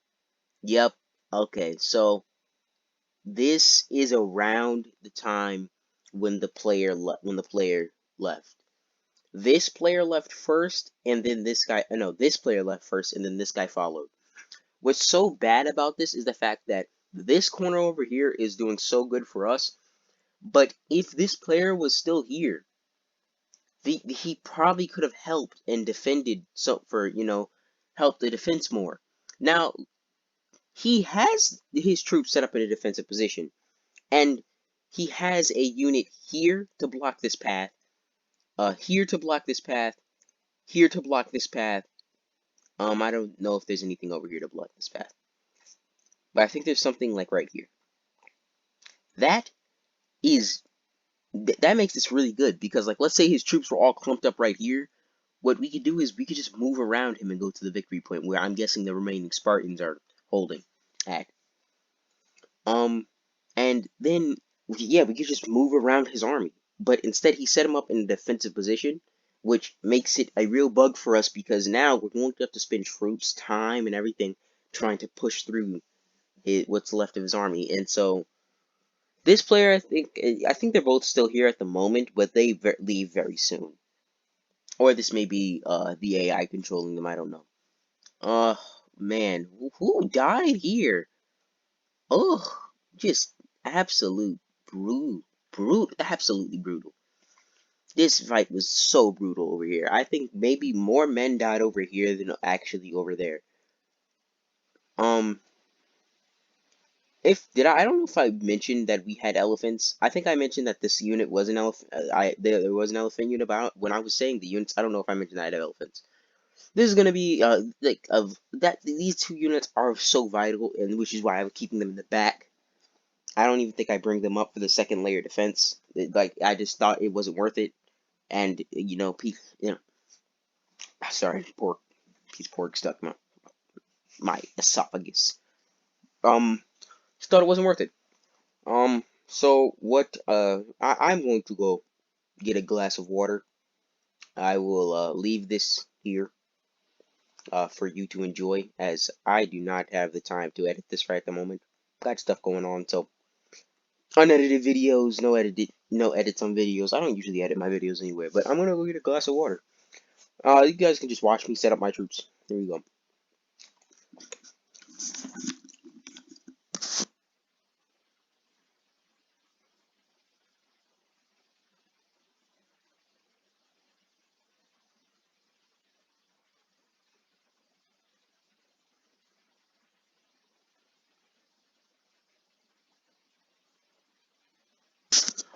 [SPEAKER 1] Yep. Okay, so this is around the time when the player left. This player left first, and then this guy. No, this player left first, and then this guy followed. What's so bad about this is the fact that this corner over here is doing so good for us. But if this player was still here, he probably could have helped and defended helped the defense more. Now he has his troops set up in a defensive position, and he has a unit here to block this path, here to block this path, here to block this path. I don't know if there's anything over here to block this path, but I think there's something like right here. That is that makes this really good because, like, let's say his troops were all clumped up right here. What we could do is we could just move around him and go to the victory point where I'm guessing the remaining Spartans are holding at. And then yeah, we could just move around his army. But instead, he set him up in a defensive position, which makes it a real bug for us because now we're going to have to spend troops, time, and everything trying to push through what's left of his army. And so this player, I think they're both still here at the moment, but they leave very soon. Or this may be the AI controlling them. I don't know. Man, who died here? Oh, just absolute absolutely brutal. This fight was so brutal over here. I think maybe more men died over here than actually over there. Um, if did I don't know if I mentioned that we had elephants. I think I mentioned that this unit was an elephant. There was an elephant unit about when I was saying the units. I don't know if I mentioned that I had elephants. This is gonna be like of that these two units are so vital, and which is why I'm keeping them in the back. I don't even think I bring them up for the second layer defense. Like I just thought it wasn't worth it, and sorry, piece of pork stuck in my esophagus. Just thought it wasn't worth it. So what? I'm going to go get a glass of water. I will leave this here for you to enjoy, as I do not have the time to edit this right at the moment. Got stuff going on, so unedited videos, no edits on videos. I don't usually edit my videos anyway, but I'm gonna go get a glass of water. You guys can just watch me set up my troops. There we go.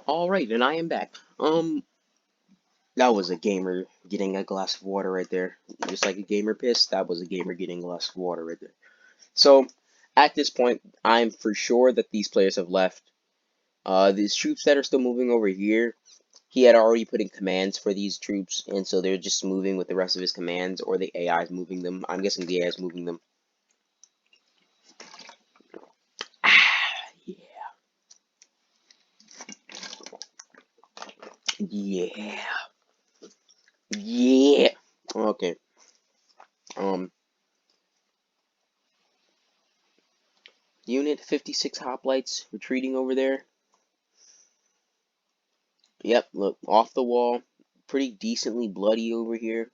[SPEAKER 1] All right, and I am back. That was a gamer getting a glass of water right there. Just like a gamer pissed, that was a gamer getting a glass of water right there. So, at this point, I'm for sure that these players have left. These troops that are still moving over here, he had already put in commands for these troops, and so they're just moving with the rest of his commands, or the AI is moving them. I'm guessing the AI is moving them. Yeah. Yeah. Yeah. Okay. Um, Unit 56 hoplites retreating over there. Yep, look, off the wall. Pretty decently bloody over here.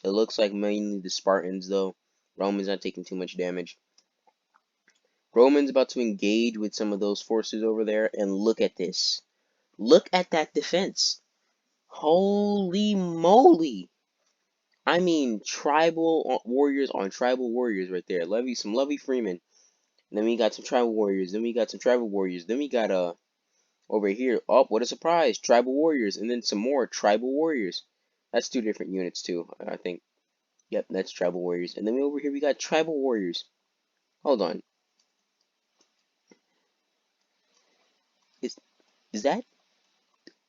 [SPEAKER 1] It looks like mainly the Spartans, though. Romans not taking too much damage. Romans about to engage with some of those forces over there, and look at this. Look at that defense. Holy moly. I mean, tribal warriors on tribal warriors right there. Some Levy Freeman. And then we got some tribal warriors. Then we got some tribal warriors. Then we got over here. Oh, what a surprise! Tribal warriors, and then some more tribal warriors. That's two different units too, I think. Yep, that's tribal warriors. And then over here we got tribal warriors. Hold on. Is is that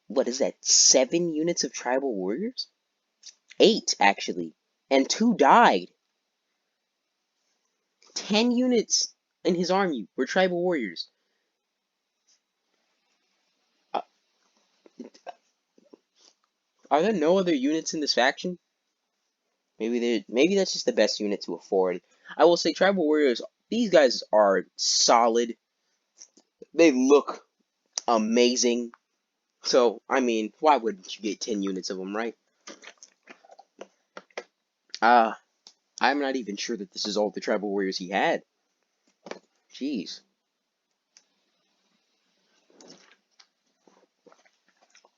[SPEAKER 1] what is that? 7 units of tribal warriors? 8 actually, and 2 died. 10 units in his army were tribal warriors. Uh, are there no other units in this faction? Maybe that's just the best unit to afford. I will say tribal warriors. These guys are solid. They look amazing. So I mean, why wouldn't you get 10 units of them, right? Uh, I'm not even sure that this is all the tribal warriors he had. Jeez.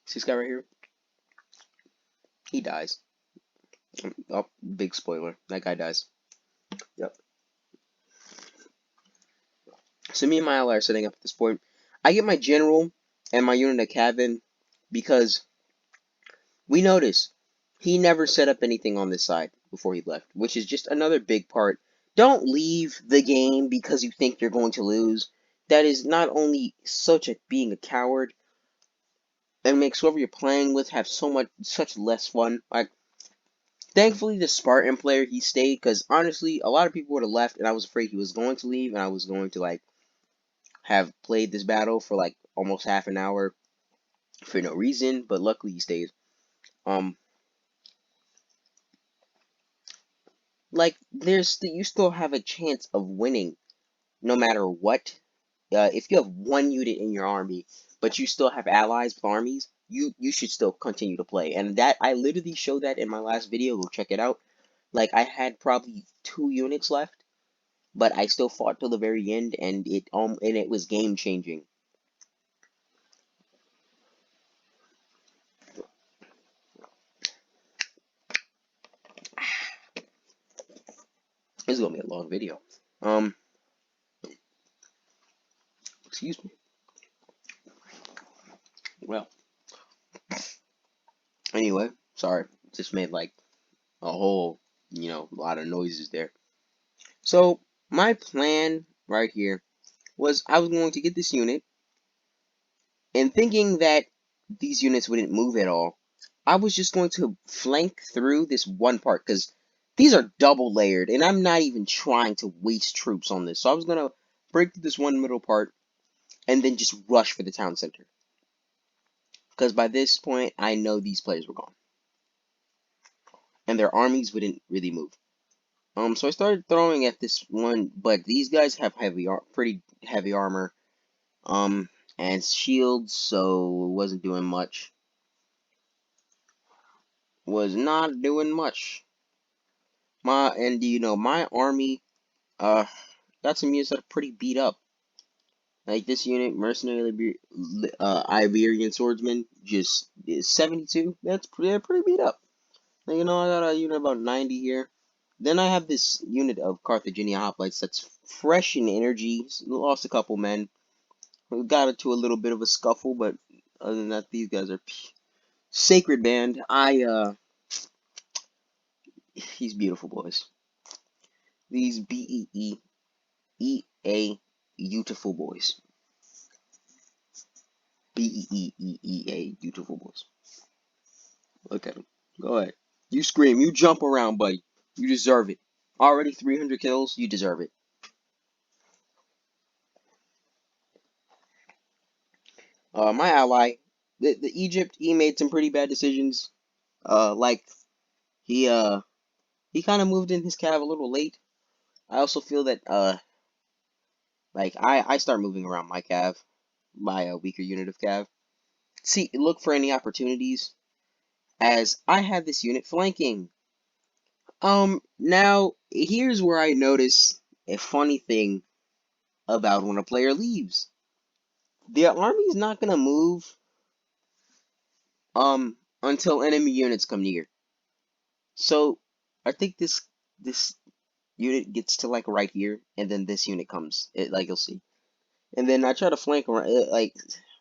[SPEAKER 1] See this guy right here? He dies. Oh, big spoiler. That guy dies. Yep. So me and my ally are setting up at this point. I get my general and my unit of Cavan because we notice he never set up anything on this side before he left, which is just another big part. Don't leave the game because you think you're going to lose. That is not only such a being a coward, and makes whoever you're playing with have such less fun. Like, thankfully, the Spartan player he stayed because honestly, a lot of people would have left, and I was afraid he was going to leave, and I was going to like have played this battle for like almost half an hour for no reason. But luckily, he stayed. Um, like you still have a chance of winning no matter what. If you have one unit in your army, but you still have allies with armies, you should still continue to play. And that I literally showed that in my last video. Go check it out. Like I had probably 2 units left, but I still fought till the very end, and it was game changing. This is gonna be a long video. Excuse me. Well, anyway, sorry. Just made like a whole, lot of noises there. So my plan right here was I was going to get this unit, and thinking that these units wouldn't move at all, I was just going to flank through this one part, because these are double layered, and I'm not even trying to waste troops on this. So I was going to break through this one middle part, and then just rush for the town center. Because by this point, I know these players were gone, and their armies wouldn't really move. So I started throwing at this one, but these guys have pretty heavy armor, and shields, so it wasn't doing much. Was not doing much. My army got some units that are pretty beat up. Like this unit, mercenary Iberian swordsman, just is 72. They're pretty beat up. Now, I got a unit about 90 here. Then I have this unit of Carthaginian hoplites that's fresh in energy. Lost a couple men. We got into a little bit of a scuffle, but other than that, these guys are sacred band. These beautiful boys. These BEEEA beautiful boys. BEEEA beautiful boys. Look at them. Go ahead. You scream. You jump around, buddy. You deserve it. Already 300 kills. You deserve it. My ally, the Egypt, he made some pretty bad decisions. Like he kind of moved in his cav a little late. I also feel that like I start moving around my cav, my weaker unit of cav. See, look for any opportunities, as I have this unit flanking. Now here's where I notice a funny thing about when a player leaves. The army's not gonna move until enemy units come near. So I think this unit gets to like right here, and then this unit comes. Like you'll see, and then I try to flank around. Like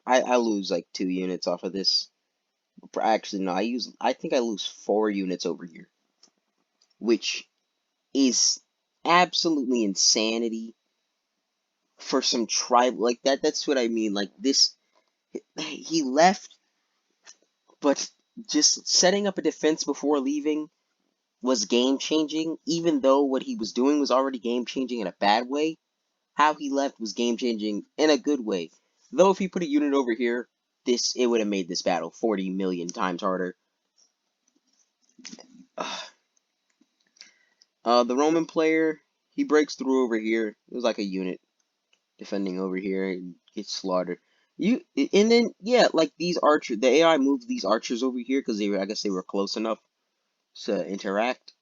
[SPEAKER 1] I lose like 2 units off of this. Actually, no, I think I lose 4 units over here, which is absolutely insanity for some tribe like that. That's what I mean. Like this, he left, but just setting up a defense before leaving was game changing, even though what he was doing was already game changing in a bad way. How he left was game changing in a good way. Though if he put a unit over here, it would have made this battle 40 million times harder. The Roman player, he breaks through over here. It was like a unit defending over here and gets slaughtered. And then yeah, like these archers, the AI moved these archers over here because I guess they were close enough to interact.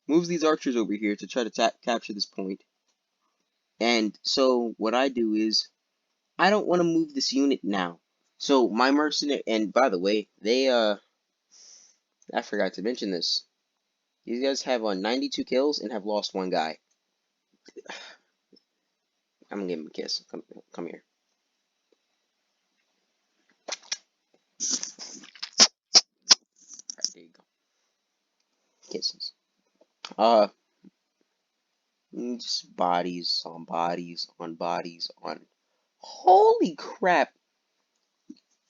[SPEAKER 1] moves these archers over here to try to capture this point. And so what I do is I don't want to move this unit now. So my mercenary, and by the way, they I forgot to mention this. These guys have 92 kills and have lost one guy. I'm gonna give him a kiss. Come here. Alright, there you go. Kisses. Just bodies on bodies on bodies on. Holy crap!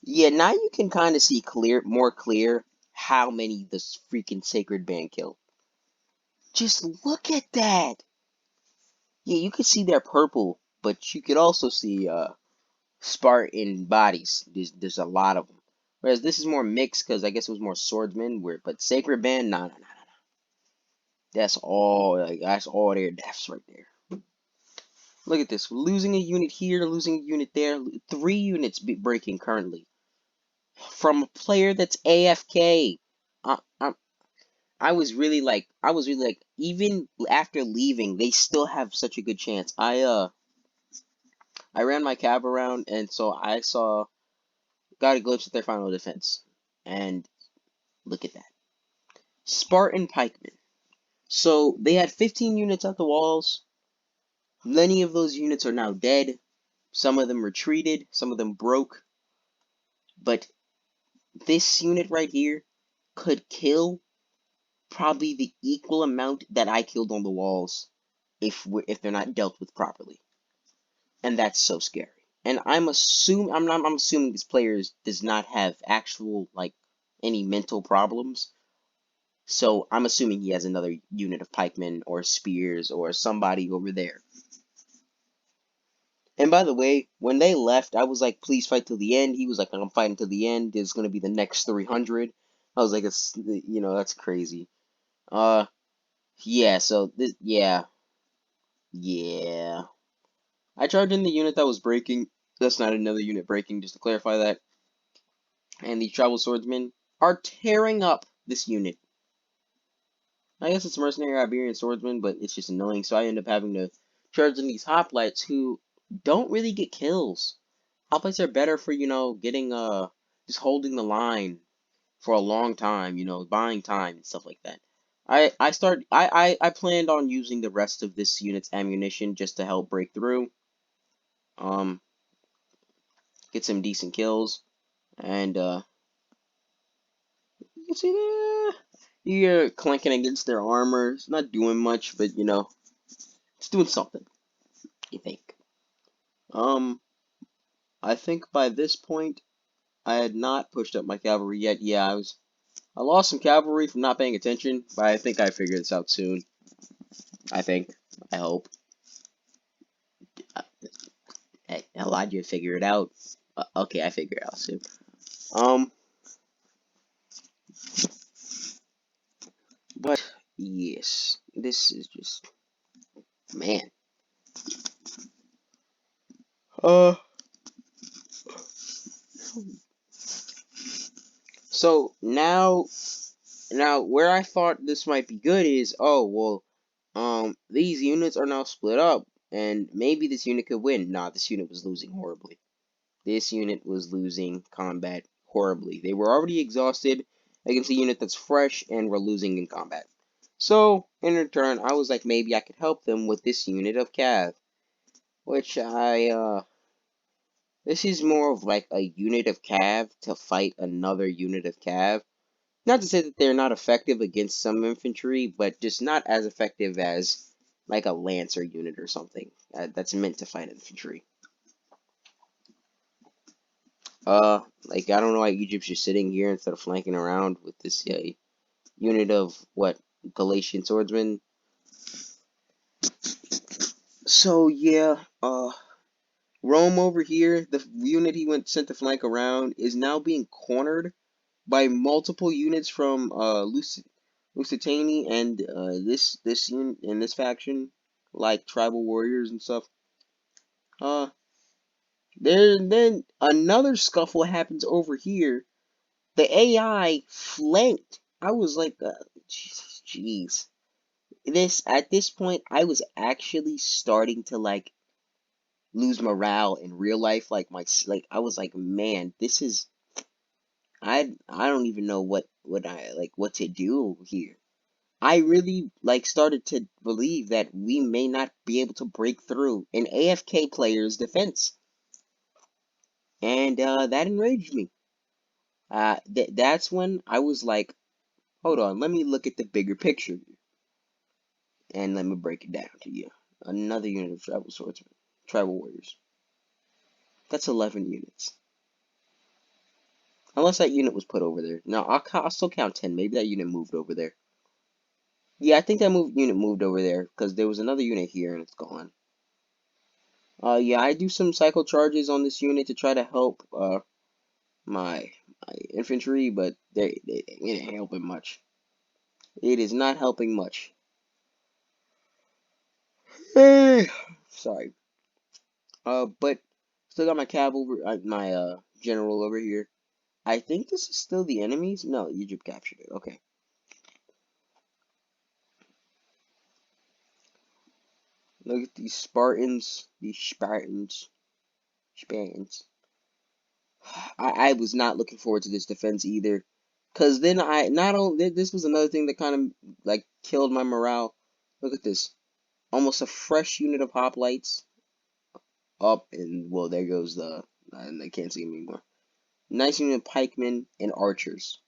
[SPEAKER 1] Yeah, now you can kind of see more clear how many this freaking Sacred Band killed. Just look at that. Yeah, you could see they're purple, but you could also see Spartan bodies. There's a lot of them. Whereas this is more mixed because I guess it was more swordsmen. But Sacred Band, nah. That's all. Like, that's all their deaths right there. Look at this. We're losing a unit here, losing a unit there. 3 units breaking currently from a player that's AFK. I, I, I was really like, even after leaving, they still have such a good chance. I ran my cab around, and so I got a glimpse at their final defense, and look at that, Spartan pikemen. So they had 15 units at the walls. Many of those units are now dead. Some of them retreated. Some of them broke. But this unit right here could kill probably the equal amount that I killed on the walls if they're not dealt with properly, and that's so scary. And I'm assuming this player does not have actual like any mental problems, so I'm assuming he has another unit of pikemen or spears or somebody over there. And by the way, when they left, I was like, please fight till the end. He was like, I'm fighting till the end. There's gonna be the next 300. I was like, that's crazy. Yeah, so yeah. I charged in the unit that was breaking. That's not another unit breaking, just to clarify that. And the Tribal Swordsmen are tearing up this unit. I guess it's Mercenary Iberian Swordsmen, but it's just annoying, so I end up having to charge in these Hoplites who don't really get kills. Hoplites are better for, getting, just holding the line for a long time, buying time and stuff like that. I planned on using the rest of this unit's ammunition just to help break through. Get some decent kills, and you can see that you're clanking against their armor. It's not doing much, but it's doing something. You think? I think by this point I had not pushed up my cavalry yet. Yeah, I lost some cavalry from not paying attention, but I think I figured this out soon. I think. I hope. Hey, allowed you to figure it out. Okay, I figured it out soon. But yes, this is just, man. So now where I thought this might be good is, oh well, these units are now split up, and maybe this unit could win. Nah, this unit was losing horribly. This unit was losing combat horribly. They were already exhausted against a unit that's fresh, and were losing in combat. So, in return, I was like, maybe I could help them with this unit of cav, which this is more of like a unit of cav to fight another unit of cav. Not to say that they're not effective against some infantry, but just not as effective as like a lancer unit or something that's meant to fight infantry. Like I don't know why Egypt's just sitting here instead of flanking around with this unit of what, Galatian swordsmen. So yeah, Rome over here, the unit he sent to flank around is now being cornered by multiple units from Lusitania and this unit in this faction, like tribal warriors and stuff. Then another scuffle happens over here. The AI flanked. I was like, jeez. At this point, I was actually starting to like lose morale in real life. I was like, man, this is I don't even know what to do here. I really like started to believe that we may not be able to break through an AFK player's defense, and that enraged me. That's when I was like, hold on, let me look at the bigger picture and let me break it down to you. Another unit of tribal swordsmen, tribal warriors. That's 11 units. Unless that unit was put over there. No, I'll still count 10. Maybe that unit moved over there. Yeah, I think that unit moved over there because there was another unit here and it's gone. Yeah, I do some cycle charges on this unit to try to help my infantry, but it ain't helping much. It is not helping much. Sorry. But still got my cavalry, my general over here. I think this is still the enemies. No, Egypt captured it. Okay. Look at these Spartans. These Spartans. Spartans. I was not looking forward to this defense either. Cause then I not only this was another thing that kind of like killed my morale. Look at this. Almost a fresh unit of hoplites. Up and well there goes the and they can't see me anymore. Nice unit of pikemen and archers.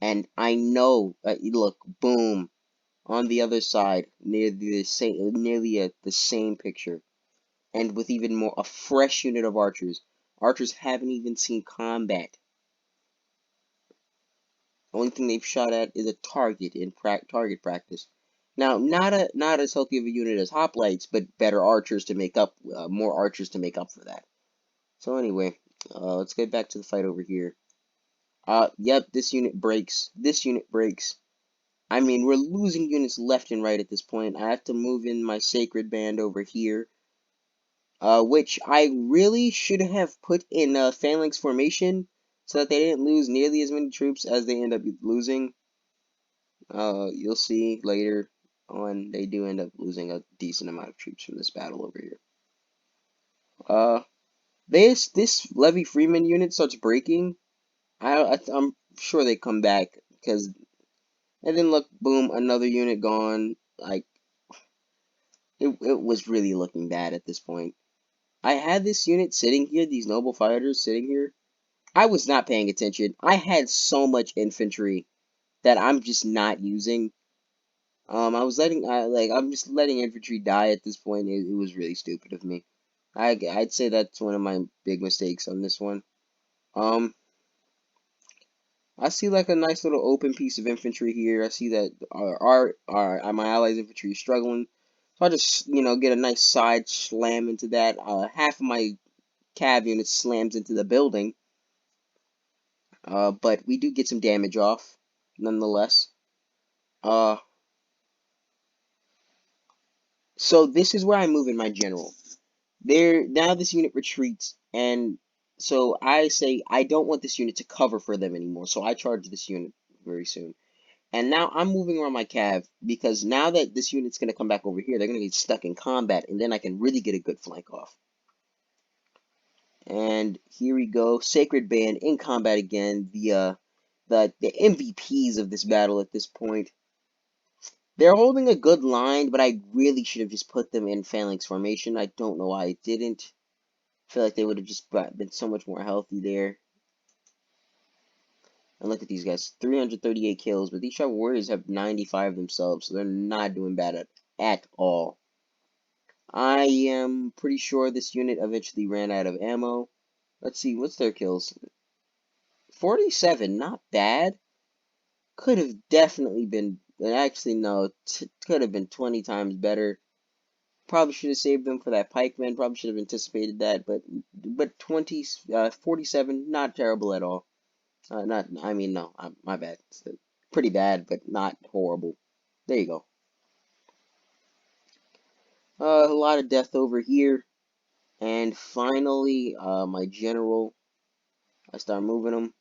[SPEAKER 1] And I know look, boom, on the other side, nearly at the same picture. And with even more a fresh unit of archers. Archers haven't even seen combat. Only thing they've shot at is a target in target practice. Now, not as healthy of a unit as hoplites, but better archers to make up, more archers to make up for that. So anyway, let's get back to the fight over here. Yep, this unit breaks. This unit breaks. I mean, we're losing units left and right at this point. I have to move in my sacred band over here, which I really should have put in phalanx formation so that they didn't lose nearly as many troops as they end up losing. You'll see later on they do end up losing a decent amount of troops from this battle over here. Uh, this Levy Freeman unit starts breaking. I'm sure they come back because and then look, boom, another unit gone. Like it was really looking bad at this point. I had this unit sitting here, these noble fighters sitting here. I was not paying attention. I had so much infantry that I'm just not using. I'm just letting infantry die at this point. It was really stupid of me. I'd say that's one of my big mistakes on this one. Um, I see like a nice little open piece of infantry here. I see that my allies' infantry is struggling. So I just, get a nice side slam into that. Half of my cav unit slams into the building. But we do get some damage off, nonetheless. Uh, so this is where I move in my general. Now this unit retreats, and so I say I don't want this unit to cover for them anymore. So I charge this unit very soon. And now I'm moving around my cav because now that this unit's gonna come back over here, they're gonna get stuck in combat, and then I can really get a good flank off. And here we go, Sacred Band in combat again. The MVPs of this battle at this point. They're holding a good line, but I really should have just put them in phalanx formation. I don't know why I didn't. I feel like they would have just been so much more healthy there. And look at these guys, 338 kills, but these tribal warriors have 95 themselves, so they're not doing bad at all. I am pretty sure this unit eventually ran out of ammo. Let's see, what's their kills? 47, not bad. Could have definitely been, actually no, could have been 20 times better. Probably should have saved them for that pikeman. Probably should have anticipated that, but 47, not terrible at all. I mean, no, my bad. It's pretty bad, but not horrible. There you go. A lot of death over here, and finally, my general. I start moving him.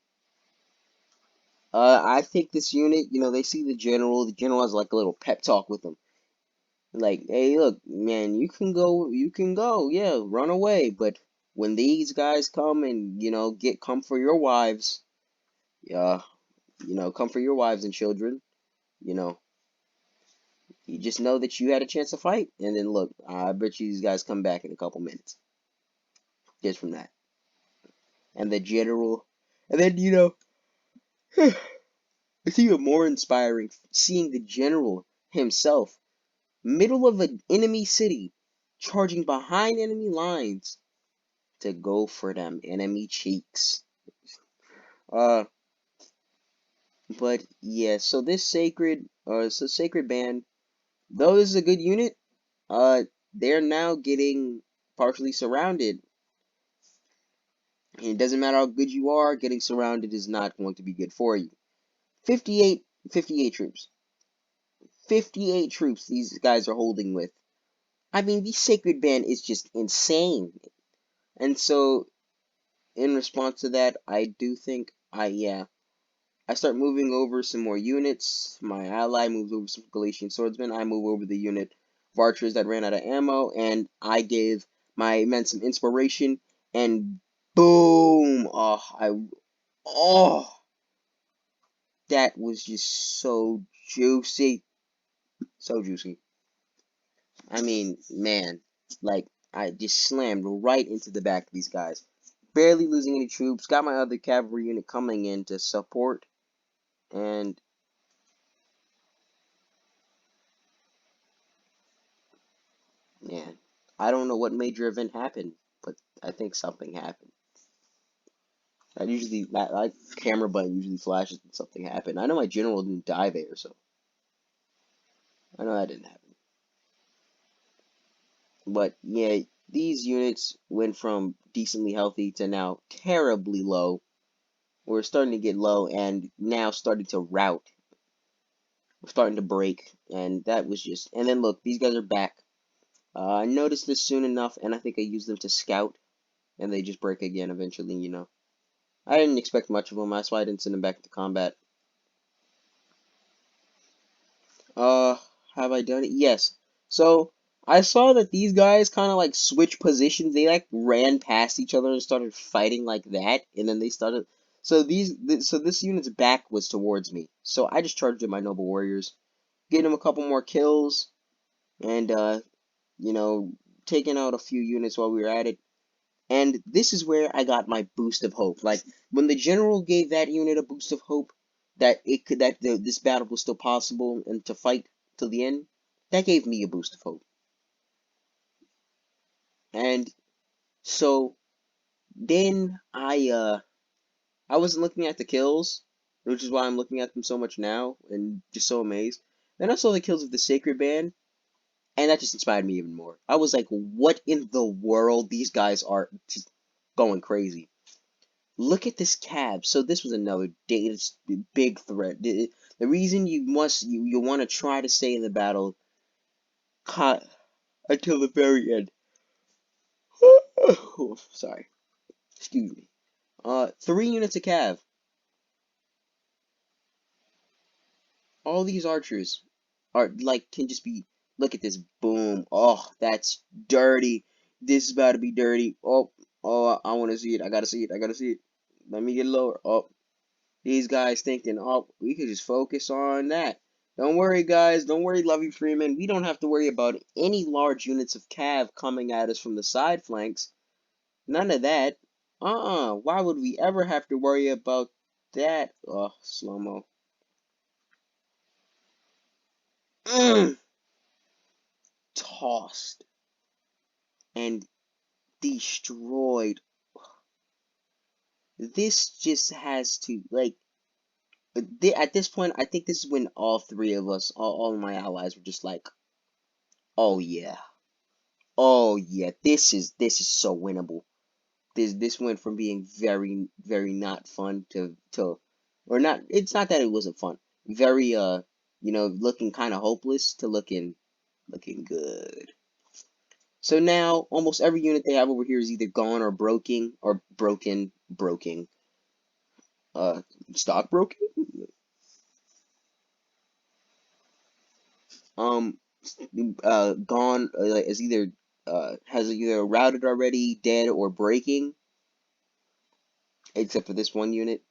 [SPEAKER 1] I think this unit, they see the general. The general has like a little pep talk with them. Like, hey, look, man, you can go, yeah, run away. But when these guys come and come for your wives, yeah, come for your wives and children, you know, you just know that you had a chance to fight. And then look, I bet you these guys come back in a couple minutes just from that. And the general, and then it's even more inspiring seeing the general himself, middle of an enemy city, charging behind enemy lines to go for them enemy cheeks. Uh, but yeah, so sacred band, though this is a good unit, they're now getting partially surrounded. And it doesn't matter how good you are, getting surrounded is not going to be good for you. 58, 58 troops. 58 troops these guys are holding with. I mean, the sacred band is just insane. And so, in response to that, I do think I start moving over some more units. My ally moves over some Galatian swordsmen. I move over the unit of archers that ran out of ammo, and I gave my men some inspiration. And boom! Oh, that was just so juicy, so juicy. I mean, man, like I just slammed right into the back of these guys, barely losing any troops. Got my other cavalry unit coming in to support, and man, I don't know what major event happened, but I think something happened. That camera button usually flashes when something happened. I know my general didn't die there, so I know that didn't happen. But yeah, these units went from decently healthy to now terribly low. We're starting to get low and now starting to rout. We're starting to break, and that was just. And then look, these guys are back. I noticed this soon enough, and I think I used them to scout, and they just break again eventually. I didn't expect much of them, that's why I didn't send them back to combat. Uh, have I done it? Yes. So, I saw that these guys kind of like switch positions. They like ran past each other and started fighting like that, and then they started. So this unit's back was towards me. So I just charged in my noble warriors, getting them a couple more kills, and you know, taking out a few units while we were at it. And this is where I got my boost of hope. Like when the general gave that unit a boost of hope that this battle was still possible and to fight till the end, that gave me a boost of hope. And so then I wasn't looking at the kills, which is why I'm looking at them so much now and just so amazed. Then I saw the kills of the Sacred Band, and that just inspired me even more. I was like, what in the world? These guys are just going crazy. Look at this cab. So this was another big threat. The reason you want to try to stay in the battle until the very end. Sorry, excuse me. 3 units of cav. All these archers are like can just be. Look at this. Boom. Oh, that's dirty. This is about to be dirty. Oh, I want to see it. I gotta see it. I gotta see it. Let me get lower. Oh, these guys thinking, oh, we could just focus on that. Don't worry, guys. Don't worry, Lovey Freeman. We don't have to worry about any large units of cav coming at us from the side flanks. None of that. Why would we ever have to worry about that? Oh, slow-mo. Tossed and destroyed. This just has to, like, at this point, I think this is when all three of us, all of my allies were just like, oh yeah. Oh yeah, this is so winnable. This went from being very very not fun to or not. It's not that it wasn't fun. Very looking kind of hopeless to looking good. So now almost every unit they have over here is either gone or broken. Uh, stockbroken. gone, is either has either routed already, dead, or breaking, except for this one unit,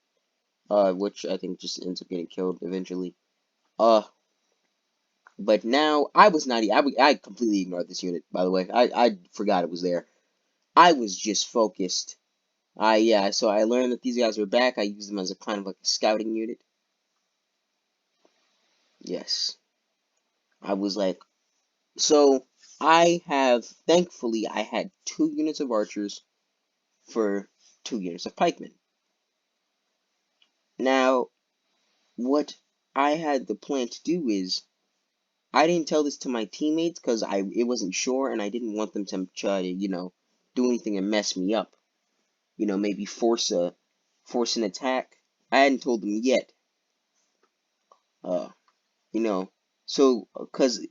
[SPEAKER 1] which I think just ends up getting killed eventually. Uh, but now I was not. I completely ignored this unit. By the way, I forgot it was there. I was just focused. Yeah. So I learned that these guys were back. I used them as a kind of like a scouting unit. Yes. I was like, so thankfully, I had 2 units of archers for 2 units of pikemen. Now, what I had the plan to do is, I didn't tell this to my teammates because it wasn't sure and I didn't want them to try to, do anything and mess me up. Maybe force an attack. I hadn't told them yet. Uh, you know, so, because,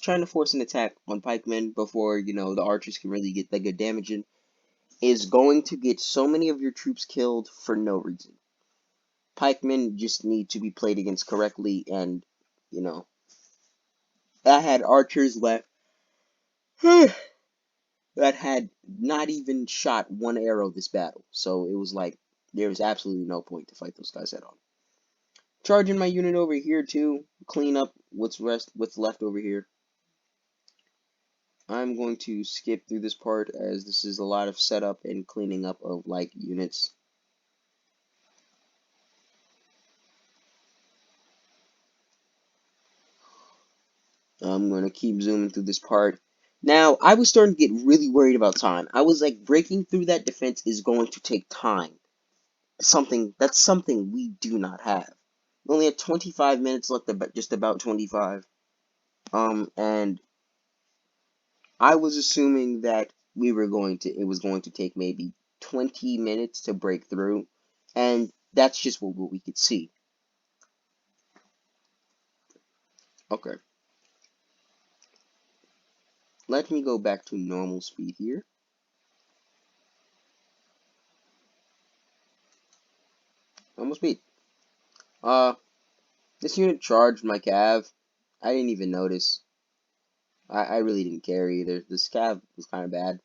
[SPEAKER 1] trying to force an attack on pikemen before, the archers can really get that good damage in is going to get so many of your troops killed for no reason. Pikemen just need to be played against correctly, and, you know, I had archers left that had not even shot one arrow this battle, so it was like, there was absolutely no point to fight those guys head on. Charging my unit over here too, clean up what's left over here. I'm going to skip through this part as this is a lot of setup and cleaning up of like units. I'm going to keep zooming through this part. Now, I was starting to get really worried about time. I was like, breaking through that defense is going to take time. That's something we do not have. We only have 25 minutes left, just about 25. And I was assuming that it was going to take maybe 20 minutes to break through, and that's just what we could see. Okay. Let me go back to normal speed here. Normal speed. This unit charged my cav. I didn't even notice. I really didn't care either. This cav was kind of bad.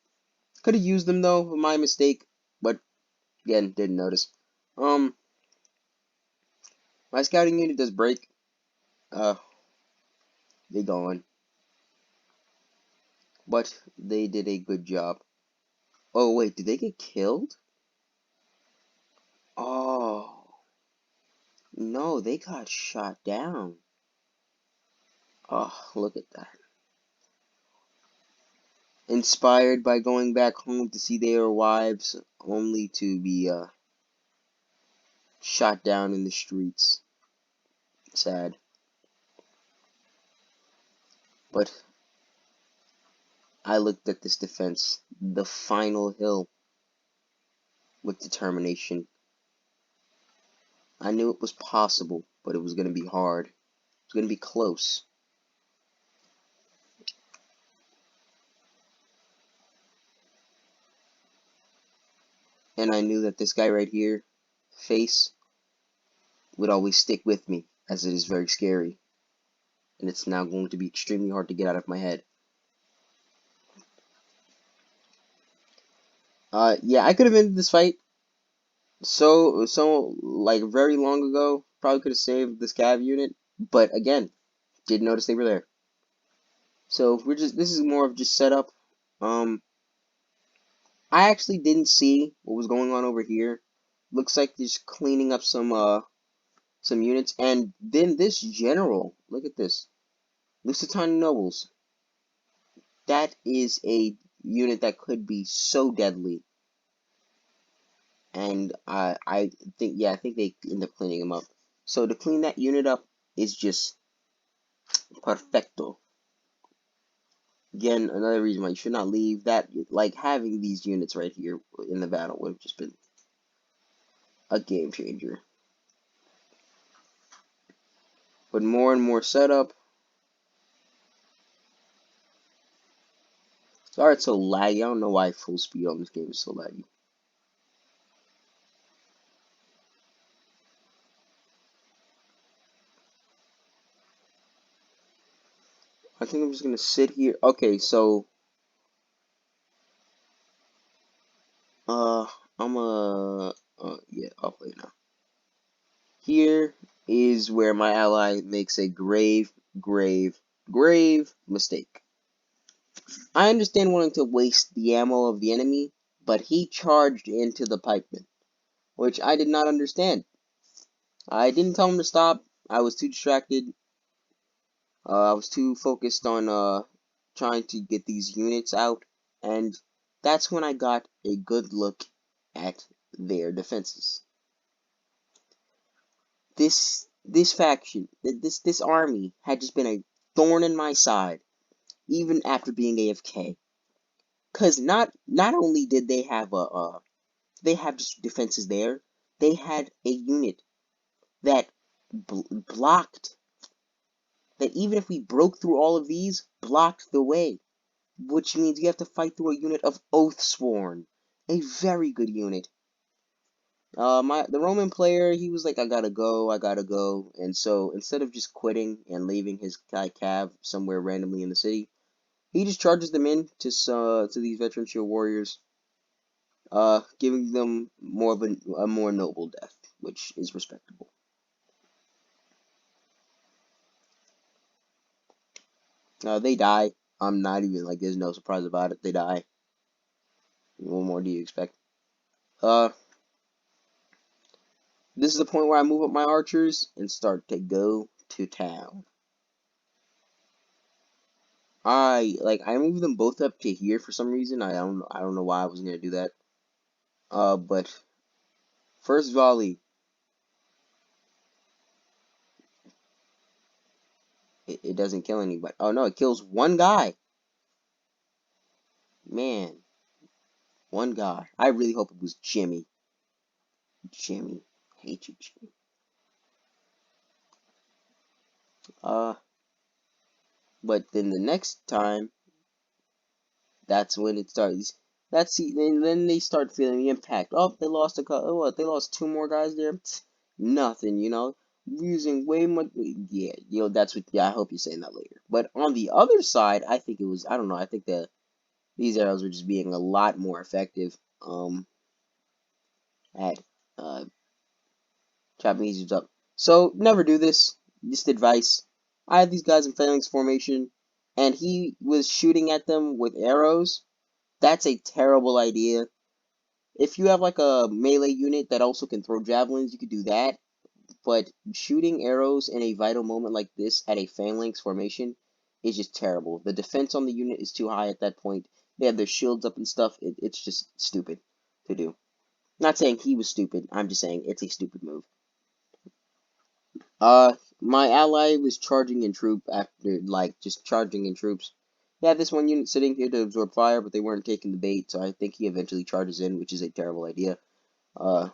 [SPEAKER 1] Could have used them though, my mistake. But again, didn't notice. My scouting unit does break. They gone. But they did a good job. Oh wait, did they get killed? Oh no, they got shot down. Oh, look at that. Inspired by going back home to see their wives, only to be shot down in the streets. Sad. But I looked at this defense, the final hill, with determination. I knew it was possible, but it was going to be hard. It was going to be close. And I knew that this guy right here, face, would always stick with me, as it is very scary. And it's now going to be extremely hard to get out of my head. Yeah, I could have ended this fight like very long ago. Probably could have saved this cav unit, but again, didn't notice they were there. So this is more of just setup. I actually didn't see what was going on over here. Looks like they're just cleaning up some units, and then this general. Look at this, Lusitania Nobles. That is a unit that could be so deadly. And I think, yeah, I think they end up cleaning him up. So to clean that unit up is just perfecto. Again, another reason why you should not leave that. Like having these units right here in the battle would have just been a game changer. But more and more setup. Sorry it's so laggy. I don't know why full speed on this game is so laggy. I think I'm just gonna sit here. Okay, so uh, I'm yeah, I'll play now. Here is where my ally makes a grave mistake. I understand wanting to waste the ammo of the enemy, but he charged into the pikeman, which I did not understand. I didn't tell him to stop. I was too distracted. I was too focused on trying to get these units out, and that's when I got a good look at their defenses. This faction, this army had just been a thorn in my side, even after being AFK. Cause not only did they have they have just defenses there, they had a unit that blocked, that even if we broke through all of these, blocked the way, which means you have to fight through a unit of Oathsworn, a very good unit. The Roman player, he was like, I gotta go, and so instead of just quitting and leaving his guy Cav somewhere randomly in the city, he just charges them in to these veteran shield warriors, giving them more of a more noble death, which is respectable. They die. I'm not even like, there's no surprise about it. They die. What more do you expect? Uh, this is the point where I move up my archers and start to go to town. I moved them both up to here for some reason. I don't know why I was gonna do that. But first volley, it doesn't kill anybody. Oh no, it kills one guy. Man, one guy. I really hope it was Jimmy. Jimmy, hate you, Jimmy. Uh, but then the next time, that's when it starts. Then they start feeling the impact. Oh, they lost a couple. What? They lost two more guys there. Nothing, you know. Using way much. Yeah, that's what. Yeah, I hope you're saying that later. But on the other side, I think it was. I don't know. I think that these arrows were just being a lot more effective. At chopping these dudes up. So never do this. Just advice. I had these guys in phalanx formation, and he was shooting at them with arrows. That's a terrible idea. If you have like a melee unit that also can throw javelins, you could do that. But shooting arrows in a vital moment like this at a phalanx formation is just terrible. The defense on the unit is too high at that point. They have their shields up and stuff. It's just stupid to do. Not saying he was stupid. I'm just saying it's a stupid move. My ally was charging in troop after, like, just charging in troops. He had this one unit sitting here to absorb fire, but they weren't taking the bait, so I think he eventually charges in, which is a terrible idea. Uh,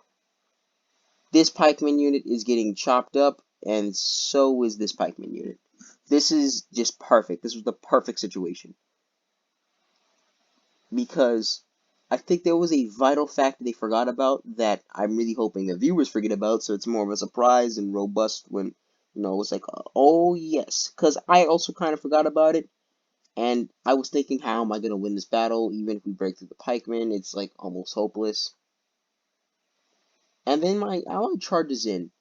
[SPEAKER 1] this pikeman unit is getting chopped up, and so is this pikeman unit. This is just perfect. This was the perfect situation. Because I think there was a vital fact they forgot about that I'm really hoping the viewers forget about, so it's more of a surprise and robust when, it's like, oh yes. Because I also kind of forgot about it, and I was thinking, how am I going to win this battle? Even if we break through the pikemen, it's like almost hopeless. And then my ally charges in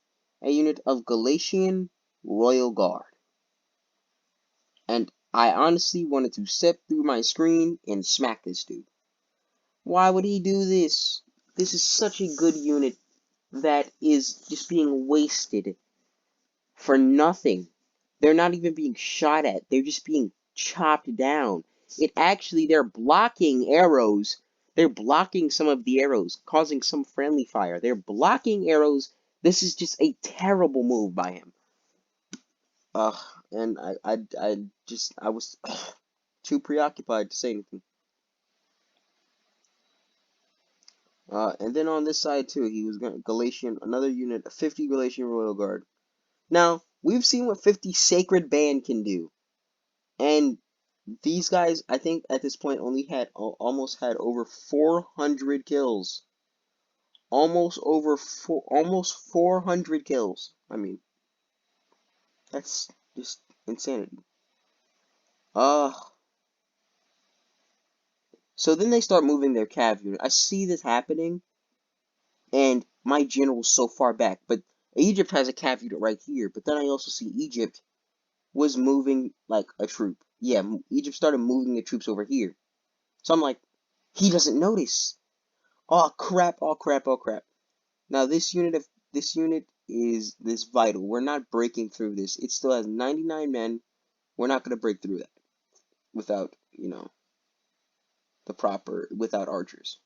[SPEAKER 1] a unit of Galatian Royal Guard. And I honestly wanted to step through my screen and smack this dude. Why would he do this? This is such a good unit that is just being wasted for nothing. They're not even being shot at. They're just being chopped down. They're blocking arrows. They're blocking some of the arrows, causing some friendly fire. They're blocking arrows. This is just a terrible move by him. And I was too preoccupied to say anything. And then on this side too, he was Galatian, another unit, a 50 Galatian Royal Guard. Now, we've seen what 50 Sacred Band can do. And these guys, I think at this point only had almost had over 400 kills. Almost 400 kills. I mean, that's just insanity. Uh, so then they start moving their cav unit. I see this happening, and my general's so far back. But Egypt has a cav unit right here. But then I also see Egypt was moving like a troop. Yeah, Egypt started moving the troops over here. So I'm like, he doesn't notice. Oh crap! Oh crap! Oh crap! Now this unit is this vital. We're not breaking through this. It still has 99 men. We're not gonna break through that without the proper without archers.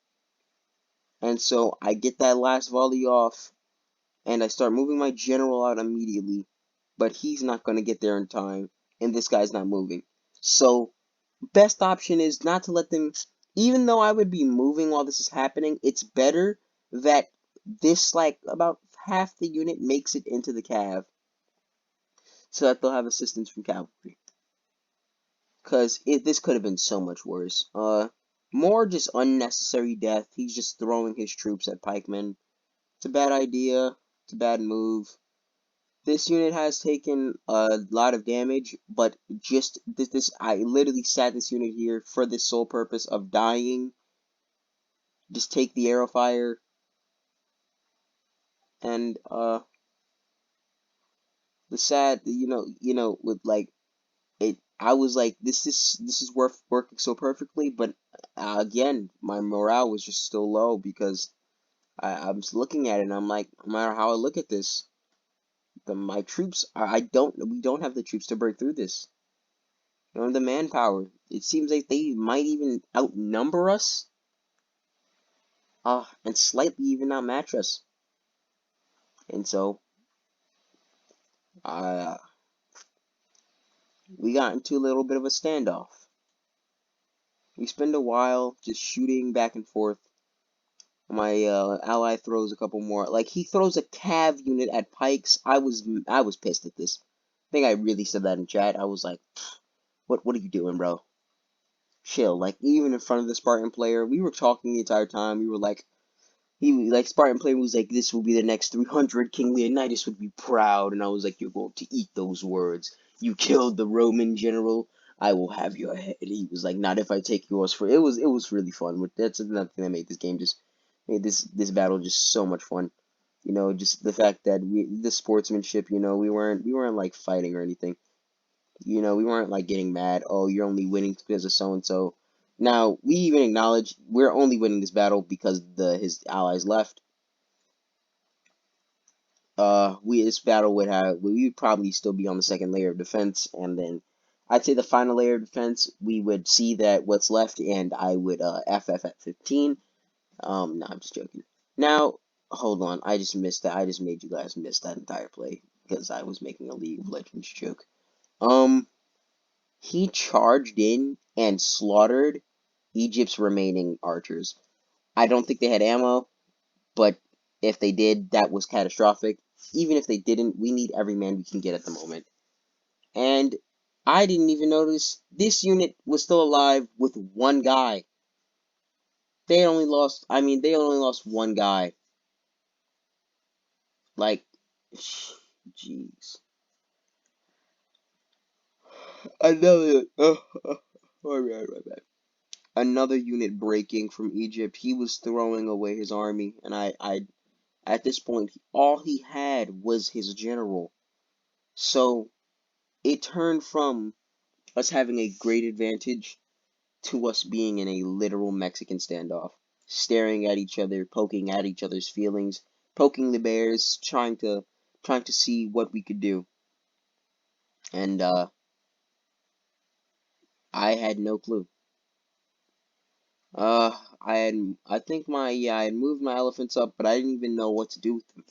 [SPEAKER 1] And so I get that last volley off, and I start moving my general out immediately, but he's not gonna get there in time, and this guy's not moving. So best option is not to let them. Even though I would be moving while this is happening, it's better that this like about half the unit makes it into the cav so that they'll have assistance from cavalry. Because this could have been so much worse. More just unnecessary death. He's just throwing his troops at pikemen. It's a bad idea. It's a bad move. This unit has taken a lot of damage, but just I literally sat this unit here for the sole purpose of dying. Just take the arrow fire, and the sad, with like it. I was like, this is worth working so perfectly, but again, my morale was just still low because I'm just looking at it and I'm like, no matter how I look at this, my troops, we don't have the troops to break through this. We don't have the manpower. It seems like they might even outnumber us, and slightly even outmatch us. And so, uh, we got into a little bit of a standoff. We spend a while just shooting back and forth. My ally throws a couple more. Like he throws a cav unit at pikes. I was pissed at this. I think I really said that in chat. I was like, what are you doing, bro? Chill. Like even in front of the Spartan player, we were talking the entire time. We were like, Spartan player was like, this will be the next 300. King Leonidas would be proud. And I was like, you're going to eat those words. You killed the Roman general. I will have your head. He was like, not if I take yours for it was really fun. But that's another thing that made this game just made this battle just so much fun. Just the fact that the sportsmanship. We weren't like fighting or anything. We weren't like getting mad. Oh, you're only winning because of so and so. Now we even acknowledge we're only winning this battle because his allies left. This battle we would probably still be on the second layer of defense, and then I'd say the final layer of defense we would see that what's left, and I would FF at 15. No, I'm just joking. Now hold on, I just missed that. I just made you guys miss that entire play because I was making a League of Legends joke. He charged in and slaughtered Egypt's remaining archers. I don't think they had ammo, but if they did, that was catastrophic. Even if they didn't, we need every man we can get at the moment. And I didn't even notice this unit was still alive with one guy. They only lost one guy. Like, jeez. Another, another unit breaking from Egypt. He was throwing away his army, and at this point, all he had was his general. So it turned from us having a great advantage to us being in a literal Mexican standoff, staring at each other, poking at each other's feelings, poking the bears, trying to see what we could do. And I had no clue. I had moved my elephants up, but I didn't even know what to do with them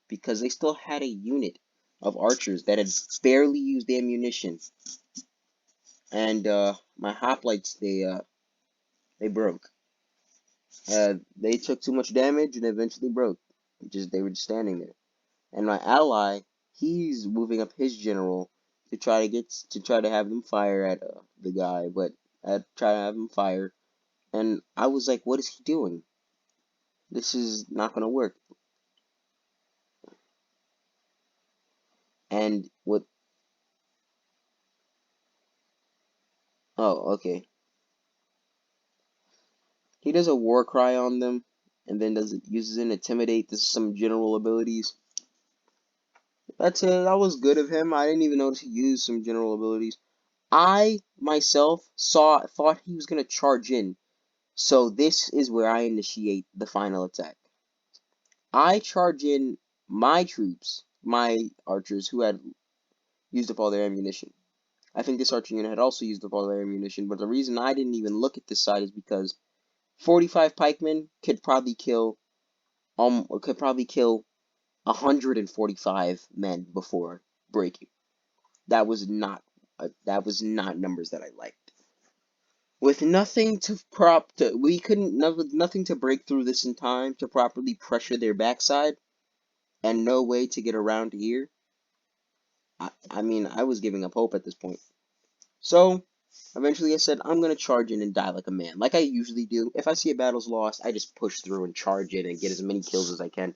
[SPEAKER 1] because they still had a unit of archers that had barely used ammunition, and my hoplites they broke. They took too much damage and eventually broke. They were just standing there. And my ally, he's moving up his general to try to have them fire at the guy, but try to have him fire. And I was like, what is he doing? This is not gonna work. And what Oh, okay. He does a war cry on them, and then uses an intimidate. This is some general abilities. That was good of him. I didn't even notice he used some general abilities. I myself thought he was gonna charge in. So this is where I initiate the final attack. I charge in my troops, my archers who had used up all their ammunition. I think this archer unit had also used up all their ammunition, but the reason I didn't even look at this side is because 45 pikemen could probably kill 145 men before breaking. That was not numbers that I liked. With nothing to we couldn't nothing to break through this in time to properly pressure their backside, and no way to get around here. I mean, I was giving up hope at this point. So eventually I said, I'm gonna charge in and die like a man, like I usually do. If I see a battle's lost, I just push through and charge in and get as many kills as I can.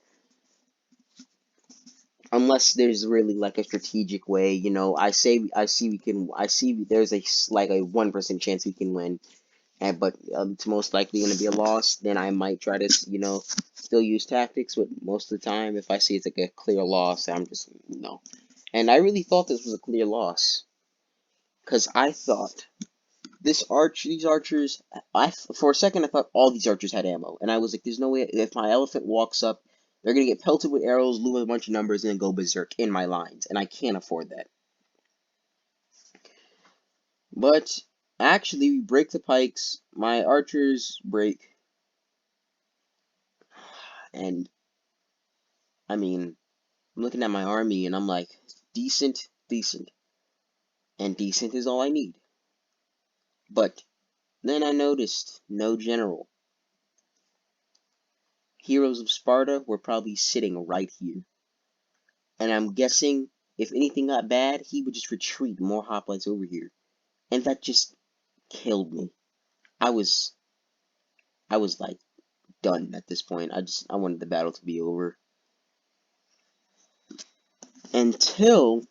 [SPEAKER 1] Unless there's really like a strategic way, I see there's like a 1% chance we can win, but it's most likely going to be a loss. Then I might try to still use tactics, but most of the time, if I see it's like a clear loss, I'm just no. And I really thought this was a clear loss because I thought these archers, for a second I thought all these archers had ammo, and I was like, there's no way if my elephant walks up, they're gonna get pelted with arrows, lose a bunch of numbers, and then go berserk in my lines, and I can't afford that. But actually, we break the pikes, my archers break, and I mean, I'm looking at my army, and I'm like, decent, decent, and decent is all I need. But then I noticed no general. Heroes of Sparta were probably sitting right here. And I'm guessing if anything got bad, he would just retreat more hoplites over here. And that just killed me. I was I was like done at this point. I wanted the battle to be over. Until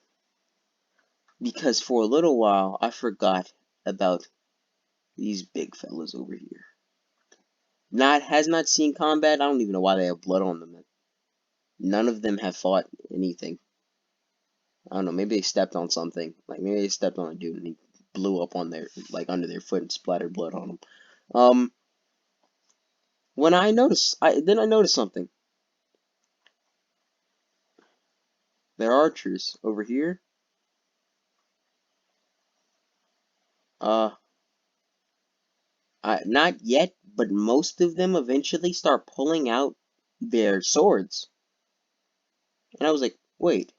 [SPEAKER 1] because for a little while I forgot about these big fellas over here. Has not seen combat. I don't even know why they have blood on them. None of them have fought anything. I don't know, maybe they stepped on something. Like maybe they stepped on a dude and he blew up on their under their foot and splattered blood on them. When I noticed, I noticed something. There are archers over here. Uh, not yet, but most of them eventually start pulling out their swords. And I was like, wait,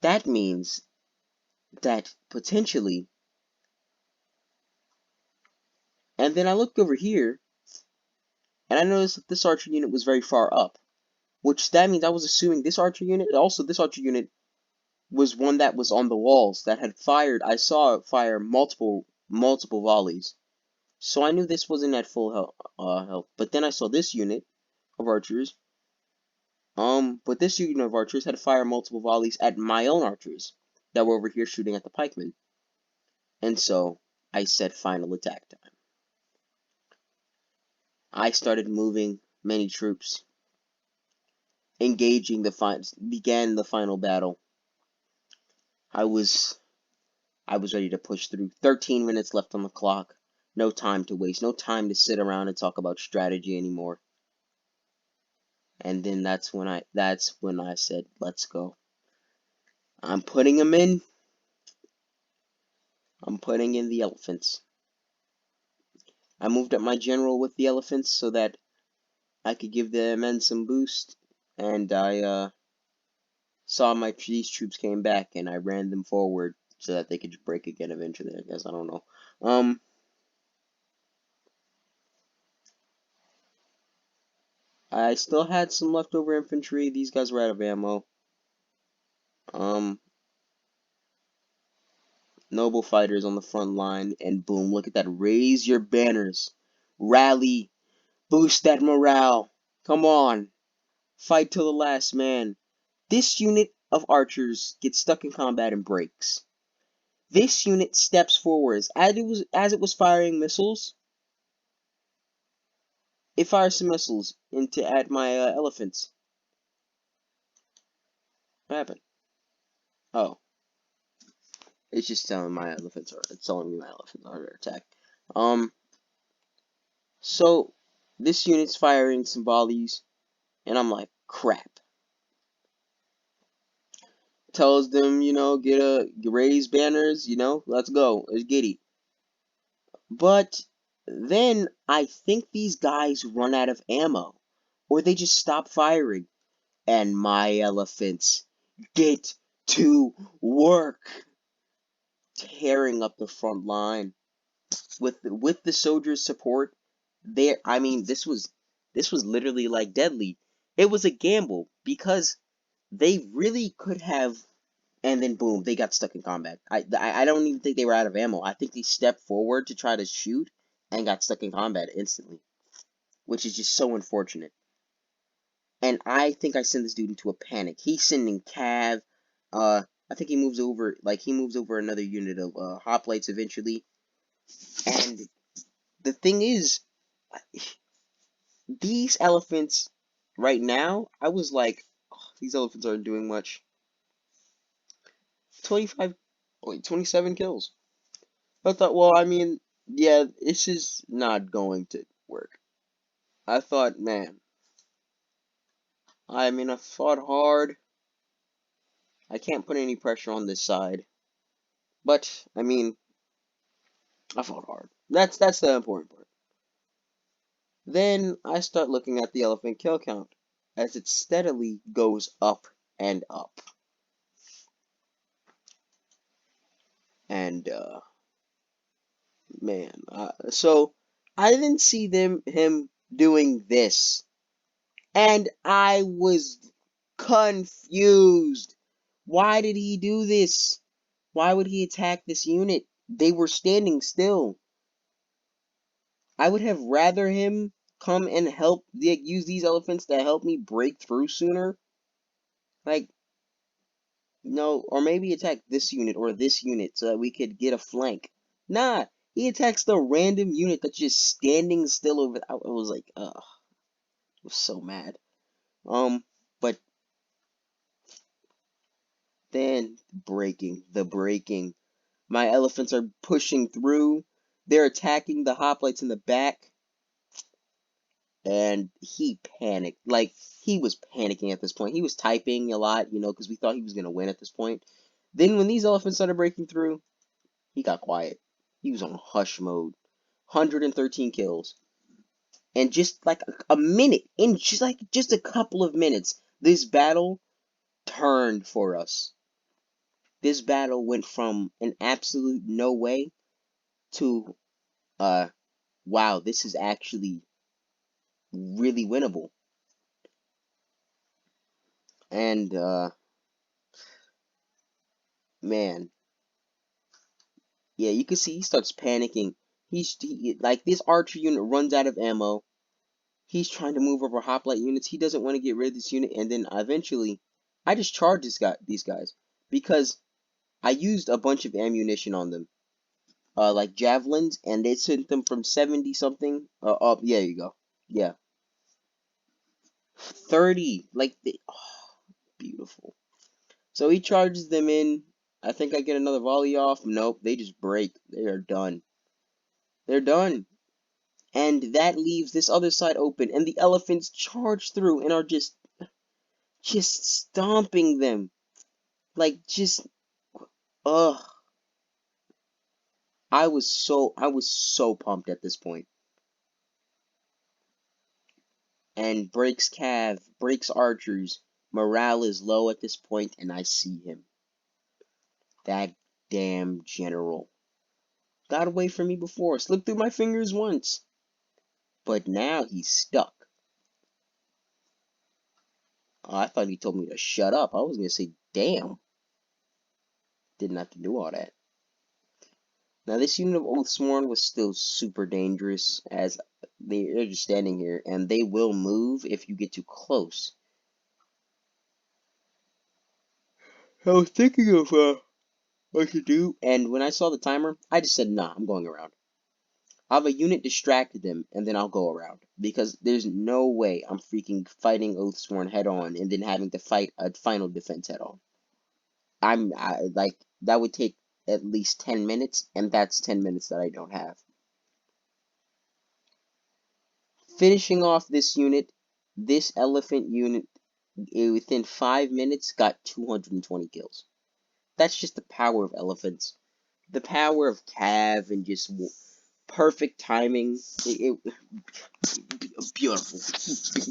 [SPEAKER 1] that means that potentially. And then I looked over here, and I noticed that this archer unit was very far up. Which that means I was assuming this archer unit, this archer unit was one that was on the walls that had fired. I saw it fire multiple volleys, so I knew this wasn't at full health. But then I saw this unit of archers. But this unit of archers had to fire multiple volleys at my own archers that were over here shooting at the pikemen. And so I said, final attack time. I started moving many troops, began the final battle. I was ready to push through. 13 minutes left on the clock. No time to waste. No time to sit around and talk about strategy anymore. And then that's when I said, let's go. I'm putting them in. I'm putting in the elephants. I moved up my general with the elephants so that I could give the men some boost. And I saw these troops came back, and I ran them forward so that they could break again eventually. I guess I don't know. I still had some leftover infantry. These guys were out of ammo. Noble fighters on the front line, and boom, look at that. Raise your banners. Rally. Boost that morale. Come on. Fight till the last man. This unit of archers gets stuck in combat and breaks. This unit steps forwards. As it was firing missiles, it fires some missiles at my elephants. What happened? Oh, it's just telling my elephants are. It's telling me my elephants are under attack. Um. So this unit's firing some volleys, and I'm like, crap. Tells them, raise banners, let's go, let's get it. But then I think these guys run out of ammo, or they just stop firing, and my elephants get to work, tearing up the front line with the soldiers' support. This was literally like deadly. It was a gamble because they really could have, and then boom, they got stuck in combat. I don't even think they were out of ammo. I think they stepped forward to try to shoot and got stuck in combat instantly, which is just so unfortunate. And I think I sent this dude into a panic. He's sending Cav. I think he moves over another unit of hoplites eventually. And the thing is, these elephants right now, I was like, oh, these elephants aren't doing much. 27 kills. I thought, well, yeah, this is not going to work. I thought, man, I fought hard. I can't put any pressure on this side. But, I fought hard. That's the important part. Then I start looking at the elephant kill count as it steadily goes up and up. And, man, so I didn't see him doing this. And I was confused. Why did he do this? Why would he attack this unit? They were standing still. I would have rather him come and use these elephants to help me break through sooner. Like, no, or maybe attack this unit or this unit so that we could get a flank. Nah, he attacks the random unit that's just standing still over. I was like, ugh, I was so mad. But then the breaking. My elephants are pushing through. They're attacking the hoplites in the back. And he panicked. Like, he was panicking at this point. He was typing a lot, because we thought he was going to win at this point. Then when these elephants started breaking through, he got quiet. He was on hush mode. 113 kills. And just like a minute, in just a couple of minutes, this battle turned for us. This battle went from an absolute no way to wow, this is actually really winnable. And man, yeah, you can see he starts panicking. Like, this archer unit runs out of ammo. He's trying to move over hoplite units. He doesn't want to get rid of this unit, and then eventually, I just charged these guys because I used a bunch of ammunition on them, like javelins, and they sent them from 70 something up. Yeah, you go. Yeah, 30. Like, beautiful. So he charges them in. I think I get another volley off. Nope, they just break. They are done. They're done. And that leaves this other side open, and the elephants charge through and are just stomping them. Like, just, ugh. I was so pumped at this point. And breaks Cav, breaks archers. Morale is low at this point, and I see him. That damn general. Got away from me before, slipped through my fingers once. But now he's stuck. Oh, I thought he told me to shut up. I was gonna say, damn. Didn't have to do all that. Now, this unit of Oathsworn was still super dangerous, as they're just standing here, and they will move if you get too close. I was thinking of I should do. And when I saw the timer, I just said, nah, I'm going around. I'll have a unit distract them, and then I'll go around. Because there's no way I'm freaking fighting Oathsworn head on and then having to fight a final defense head on. Like, that would take at least 10 minutes, and that's 10 minutes that I don't have. Finishing off this unit, this elephant unit, within 5 minutes, got 220 kills. That's just the power of elephants. The power of Cav and just perfect timing. Beautiful.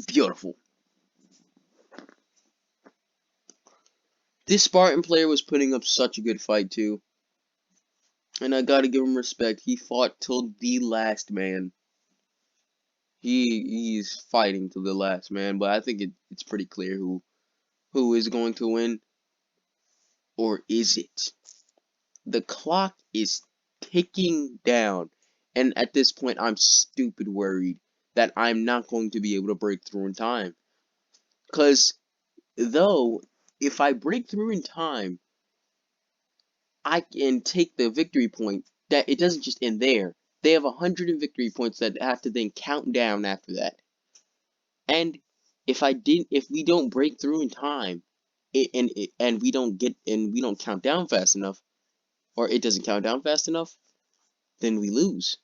[SPEAKER 1] Beautiful. This Spartan player was putting up such a good fight, too. And I gotta give him respect. He fought till the last man. He's fighting till the last man, but I think it's pretty clear who is going to win. Or is it? The clock is ticking down. And at this point, I'm stupid worried that I'm not going to be able to break through in time. Because, though, if I break through in time, I can take the victory point. That it doesn't just end there. They have 100 victory points that have to then count down after that. And if we don't break through in time, and we don't count down fast enough, or it doesn't count down fast enough, then we lose.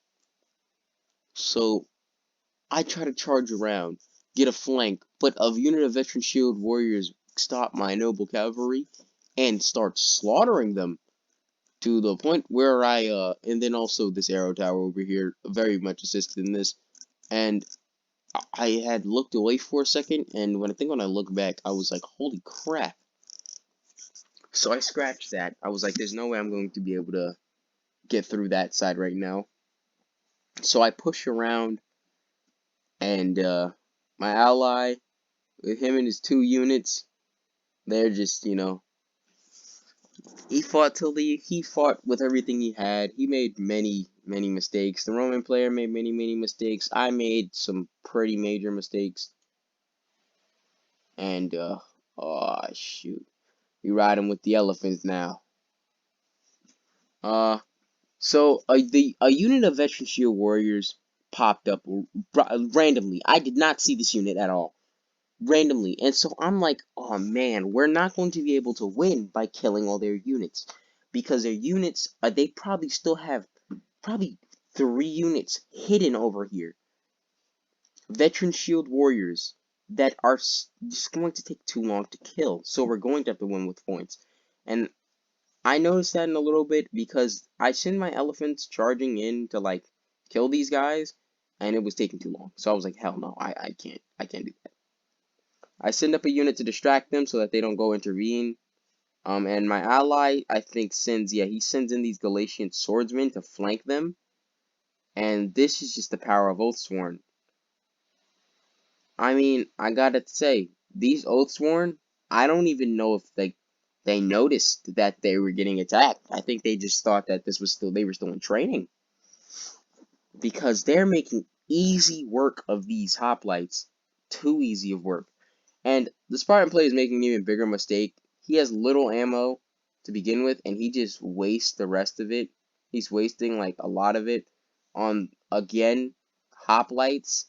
[SPEAKER 1] So I try to charge around, get a flank, but a unit of veteran shield warriors stop my noble cavalry and start slaughtering them to the point where and then also this arrow tower over here very much assisted in this, and I had looked away for a second, and when I look back, I was like, holy crap. So I scratched that. I was like, there's no way I'm going to be able to get through that side right now. So I push around, and my ally, with him and his 2 units, they're just, he fought with everything he had. He made many mistakes. The Roman player made many mistakes. I made some pretty major mistakes. And oh shoot, we ride him with the elephants now. So a unit of veteran shield warriors popped up randomly. I did not see this unit at all. Randomly. And so I'm like, oh man, we're not going to be able to win by killing all their units. Because their units, they probably still have probably 3 units hidden over here. Veteran shield warriors that are just going to take too long to kill. So we're going to have to win with points. And I noticed that in a little bit because I send my elephants charging in to like kill these guys, and it was taking too long. So I was like, hell no, I can't do that. I send up a unit to distract them so that they don't go intervene. And my ally, I think, he sends in these Galatian swordsmen to flank them. And this is just the power of Oathsworn. I mean, I gotta say, these Oathsworn, I don't even know if they noticed that they were getting attacked. I think they just thought that they were still in training. Because they're making easy work of these hoplites. Too easy of work. And the Spartan player is making an even bigger mistake. He has little ammo to begin with, and he just wastes the rest of it. He's wasting, like, a lot of it on, again, hoplites,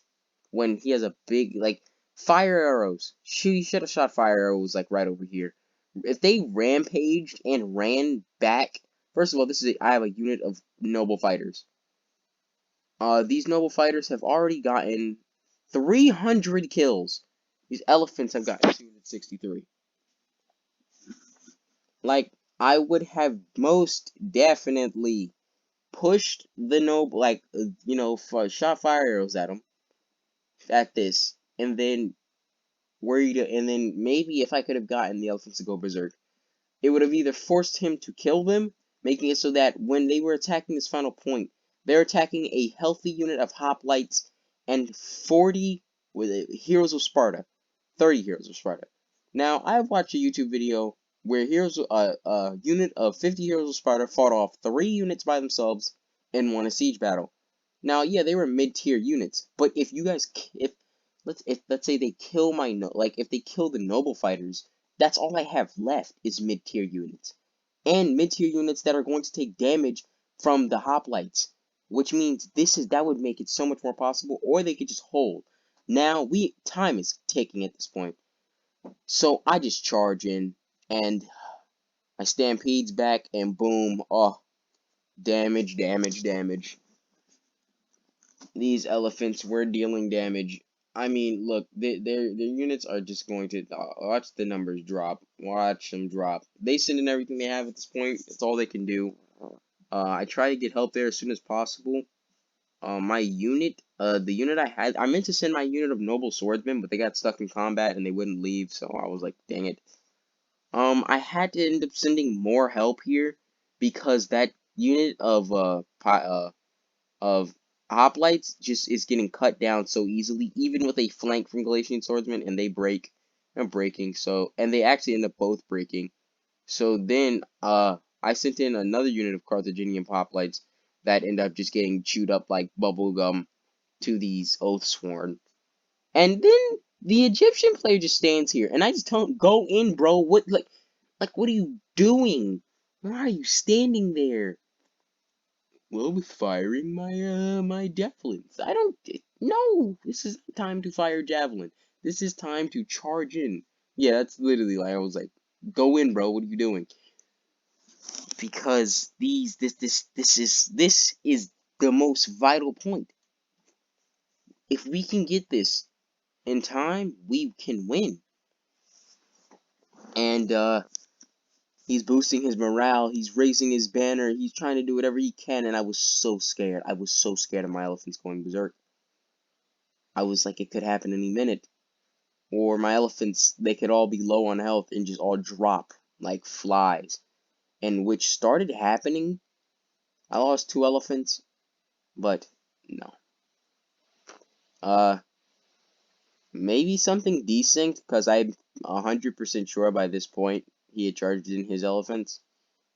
[SPEAKER 1] when he has a big, like, fire arrows. He should have shot fire arrows, like, right over here. If they rampaged and ran back, first of all, I have a unit of noble fighters. These noble fighters have already gotten 300 kills. These elephants have gotten 263. Like, I would have most definitely pushed the noble, like, shot fire arrows at them, at this, and then and then maybe if I could have gotten the elephants to go berserk, it would have either forced him to kill them, making it so that when they were attacking this final point, they're attacking a healthy unit of hoplites and 40 heroes of Sparta, 30 heroes of Sparta. Now, I've watched a YouTube video where a unit of 50 heroes of Sparta fought off 3 units by themselves and won a siege battle. Now, yeah, they were mid-tier units, but if you guys, let's say they kill if they kill the noble fighters, that's all I have left is mid-tier units. and mid-tier units that are going to take damage from the hoplites, which means that would make it so much more possible, or they could just hold. Now time is ticking at this point, so I just charge in, and I stampedes back, and boom, oh, damage, damage, damage. These elephants were dealing damage. I mean, look, their units are just going to watch the numbers drop. Watch them drop. They send in everything they have at this point. That's all they can do. I try to get help there as soon as possible. My unit, the unit I meant to send my unit of noble swordsmen, but they got stuck in combat and they wouldn't leave, so I was like, dang it. I had to end up sending more help here because that unit of hoplites just is getting cut down so easily, even with a flank from Galatian swordsmen, and they break. They're breaking, so, and they actually end up both breaking. So then, I sent in another unit of Carthaginian hoplites that end up just getting chewed up like bubblegum to these Oathsworn. And then the Egyptian player just stands here, and I just tell him, go in, bro. What, what are you doing? Why are you standing there? Well, with firing my javelins. I don't. No, this is time to fire javelin. This is time to charge in. Yeah, that's literally like I was like, go in, bro. What are you doing? Because this is the most vital point. If we can get this in time, we can win. And he's boosting his morale. He's raising his banner. He's trying to do whatever he can. And I was so scared. I was so scared of my elephants going berserk. I was like, it could happen any minute. Or my elephants, they could all be low on health and just all drop like flies. And which started happening. I lost 2 elephants, but no. Maybe something decent, because I'm 100% sure by this point he had charged in his elephants.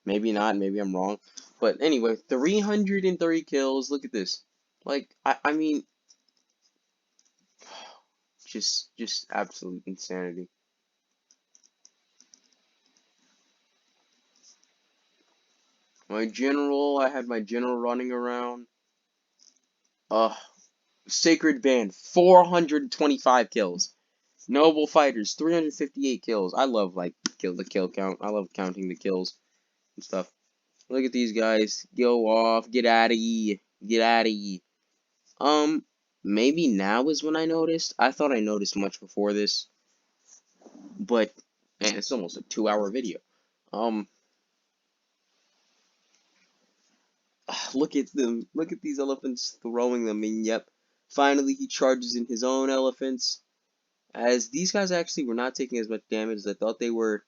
[SPEAKER 1] Maybe not, maybe I'm wrong. But anyway, 303 kills, look at this. Like, I mean, just absolute insanity. My general, I had my general running around. Sacred Band, 425 kills. Noble Fighters, 358 kills. I love, like, the kill count. I love counting the kills and stuff. Look at these guys. Go off. Get out of here. Get out of here. Maybe now is when I noticed. I thought I noticed much before this. But, man, it's almost a 2-hour video. Look at them. Look at these elephants throwing them. And yep, finally he charges in his own elephants. As these guys actually were not taking as much damage as I thought they were.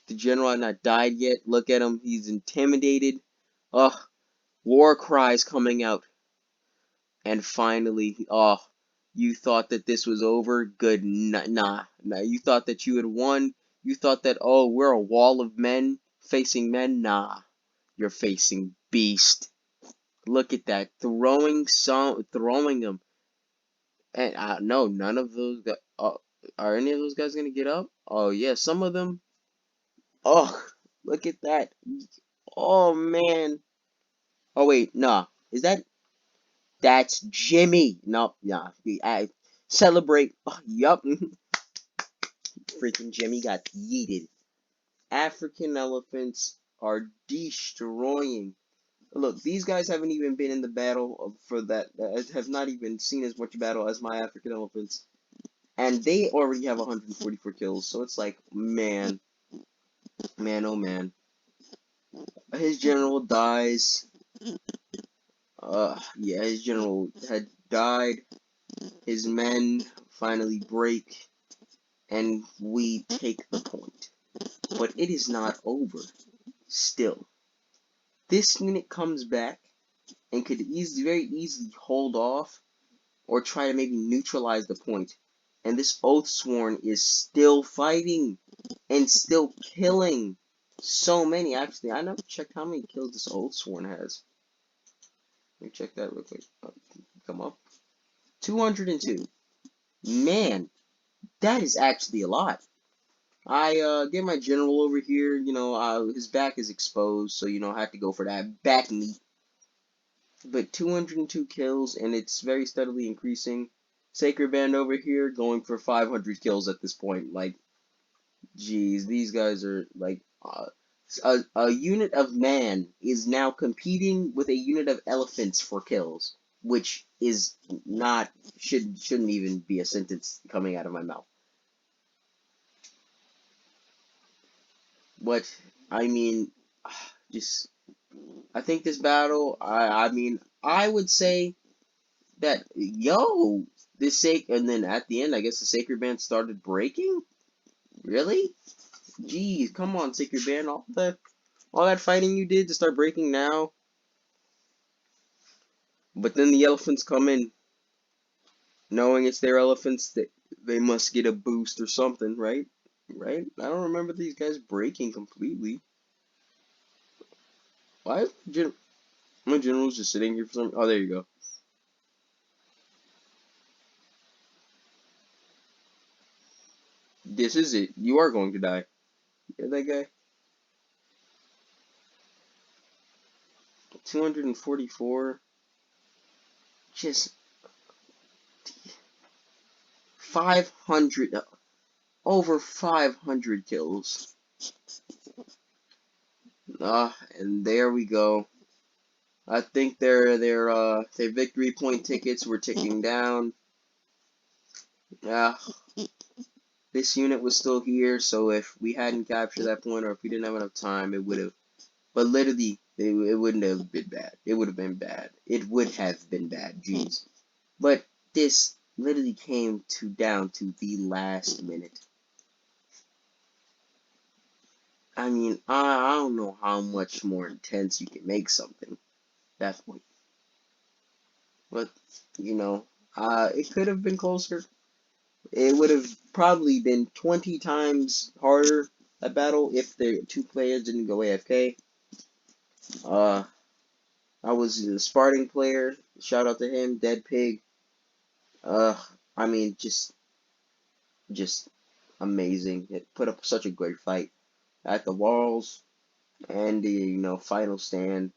[SPEAKER 1] The general had not died yet. Look at him. He's intimidated. Ugh. War cries coming out. And finally, oh, you thought that this was over? Good. Nah. You thought that you had won? You thought that, oh, we're a wall of men facing men? Nah. You're facing beast. Look at that. Throwing them. And no, none of those guys. Are any of those guys gonna get up? Oh yeah, some of them. Oh, look at that. Oh man. Oh wait, nah. That's Jimmy? Nope, nah. I celebrate. Oh, yup. Freaking Jimmy got yeeted. African elephants are destroying. Look, these guys haven't even been in the battle for that. Have not even seen as much battle as my African elephants. And they already have 144 kills, so it's like, man, oh man. His general dies. Yeah, his general had died. His men finally break, and we take the point. But it is not over. Still, this unit comes back and could very easily hold off or try to maybe neutralize the point. And this Oathsworn is still fighting and still killing so many. Actually, I never checked how many kills this Oathsworn has. Let me check that real quick. Come up. 202. Man, that is actually a lot. I get my general over here. His back is exposed, so I have to go for that back meat. But 202 kills, and it's very steadily increasing. Sacred Band over here going for 500 kills at this point. Like, geez, these guys are like a unit of man is now competing with a unit of elephants for kills, which is not shouldn't even be a sentence coming out of my mouth. But I mean, just I think this battle. I mean, I would say that this sake, and then at the end, I guess the Sacred Band started breaking. Really? Jeez, come on, Sacred Band, all that fighting you did to start breaking now. But then the elephants come in, knowing it's their elephants, that they must get a boost or something, right? Right? I don't remember these guys breaking completely. Why? My general's just sitting here for some. Oh, there you go. This is it. You are going to die. Yeah, that guy. 244. Just 500. Over 500 kills. And there we go. I think their victory point tickets were ticking down. Yeah, this unit was still here, so if we hadn't captured that point, or if we didn't have enough time, it would have. But literally, it wouldn't have been bad. It would have been bad. It would have been bad. Jeez. But this literally came down to the last minute. I mean, I don't know how much more intense you can make something. That point. But it could have been closer. It would have probably been 20 times harder a battle if the two players didn't go AFK. Uh, I was a Spartan player. Shout out to him, Dead Pig. Uh, I mean, just amazing. It put up such a great fight at the walls and the final stand.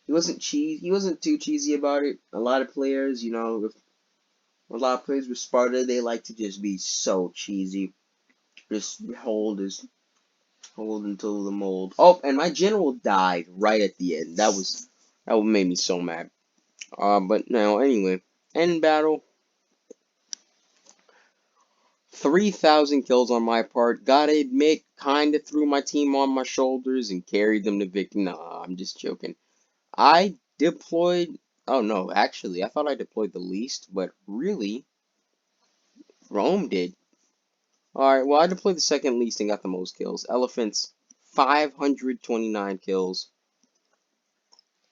[SPEAKER 1] He wasn't too cheesy about it. A lot of players, with Sparta, they like to just be so cheesy. Just hold until the mold. Oh, and my general died right at the end. That made me so mad. But now anyway, end battle. 3,000 kills on my part. Gotta admit, kinda threw my team on my shoulders and carried them to victory. Nah, I'm just joking. I deployed. Oh no, actually, I thought I deployed the least, but really, Rome did. Alright, well, I deployed the second least and got the most kills. Elephants, 529 kills.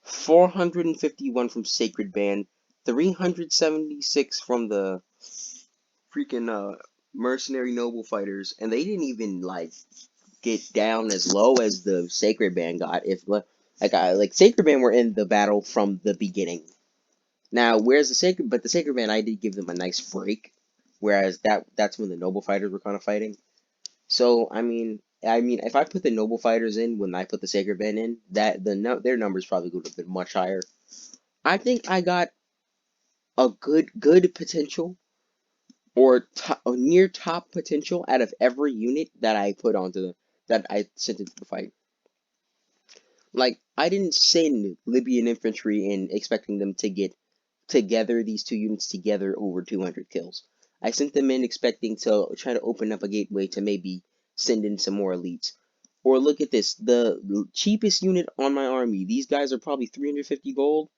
[SPEAKER 1] 451 from Sacred Band, 376 from the freaking mercenary noble fighters, and they didn't even like get down as low as the Sacred Band got. If like Sacred Band were in the battle from the beginning. Now, where's the Sacred? But the Sacred Band, I did give them a nice break, whereas that's when the noble fighters were kind of fighting. So I mean, if I put the noble fighters in when I put the Sacred Band in, their numbers probably would have been much higher. I think I got a good potential or near top potential out of every unit that I put that I sent into the fight. Like I didn't send Libyan infantry in expecting them to get together these two units together over 200 kills. I sent them in expecting to try to open up a gateway to maybe send in some more elites. Or look at this, the cheapest unit on my army. These guys are probably 350 gold.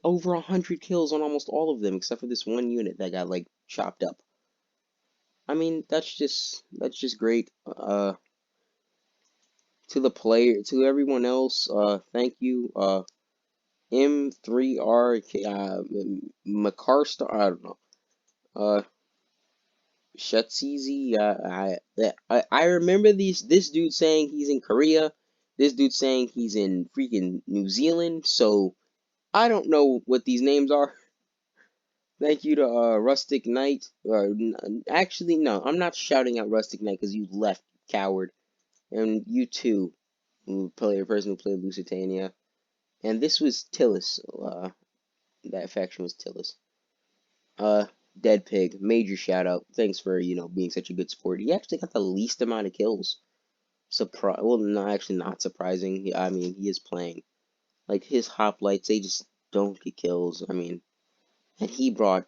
[SPEAKER 1] Over 100 kills on almost all of them, except for this one unit that got like chopped up. I mean, that's just great. To the player, to everyone else, thank you. M3R, McCarstar, I don't know. Shutsizi, I remember this dude saying he's in Korea. This dude saying he's in freaking New Zealand. So I don't know what these names are. Thank you to Rustic Knight. Actually, no, I'm not shouting out Rustic Knight because you left, coward. And you too, person who played Lusitania. And this was Tillis. That faction was Tillis. Uh, Dead Pig, major shout out. Thanks for being such a good sport. He actually got the least amount of kills. Well, no, actually not surprising. I mean, he is playing like his hoplites. They just don't get kills. I mean, and he brought.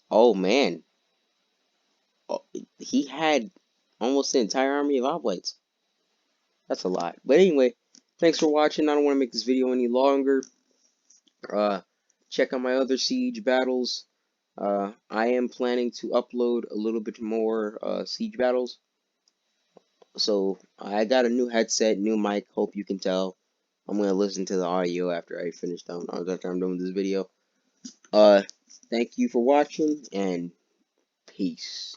[SPEAKER 1] Oh man, oh, he had almost an entire army of hoplites. That's a lot. But anyway, thanks for watching. I don't want to make this video any longer. Uh, check out my other siege battles. I am planning to upload a little bit more siege battles. So I got a new headset, new mic. Hope you can tell. I'm gonna listen to the audio after I finish down. After I'm done with this video. Uh, thank you for watching and peace.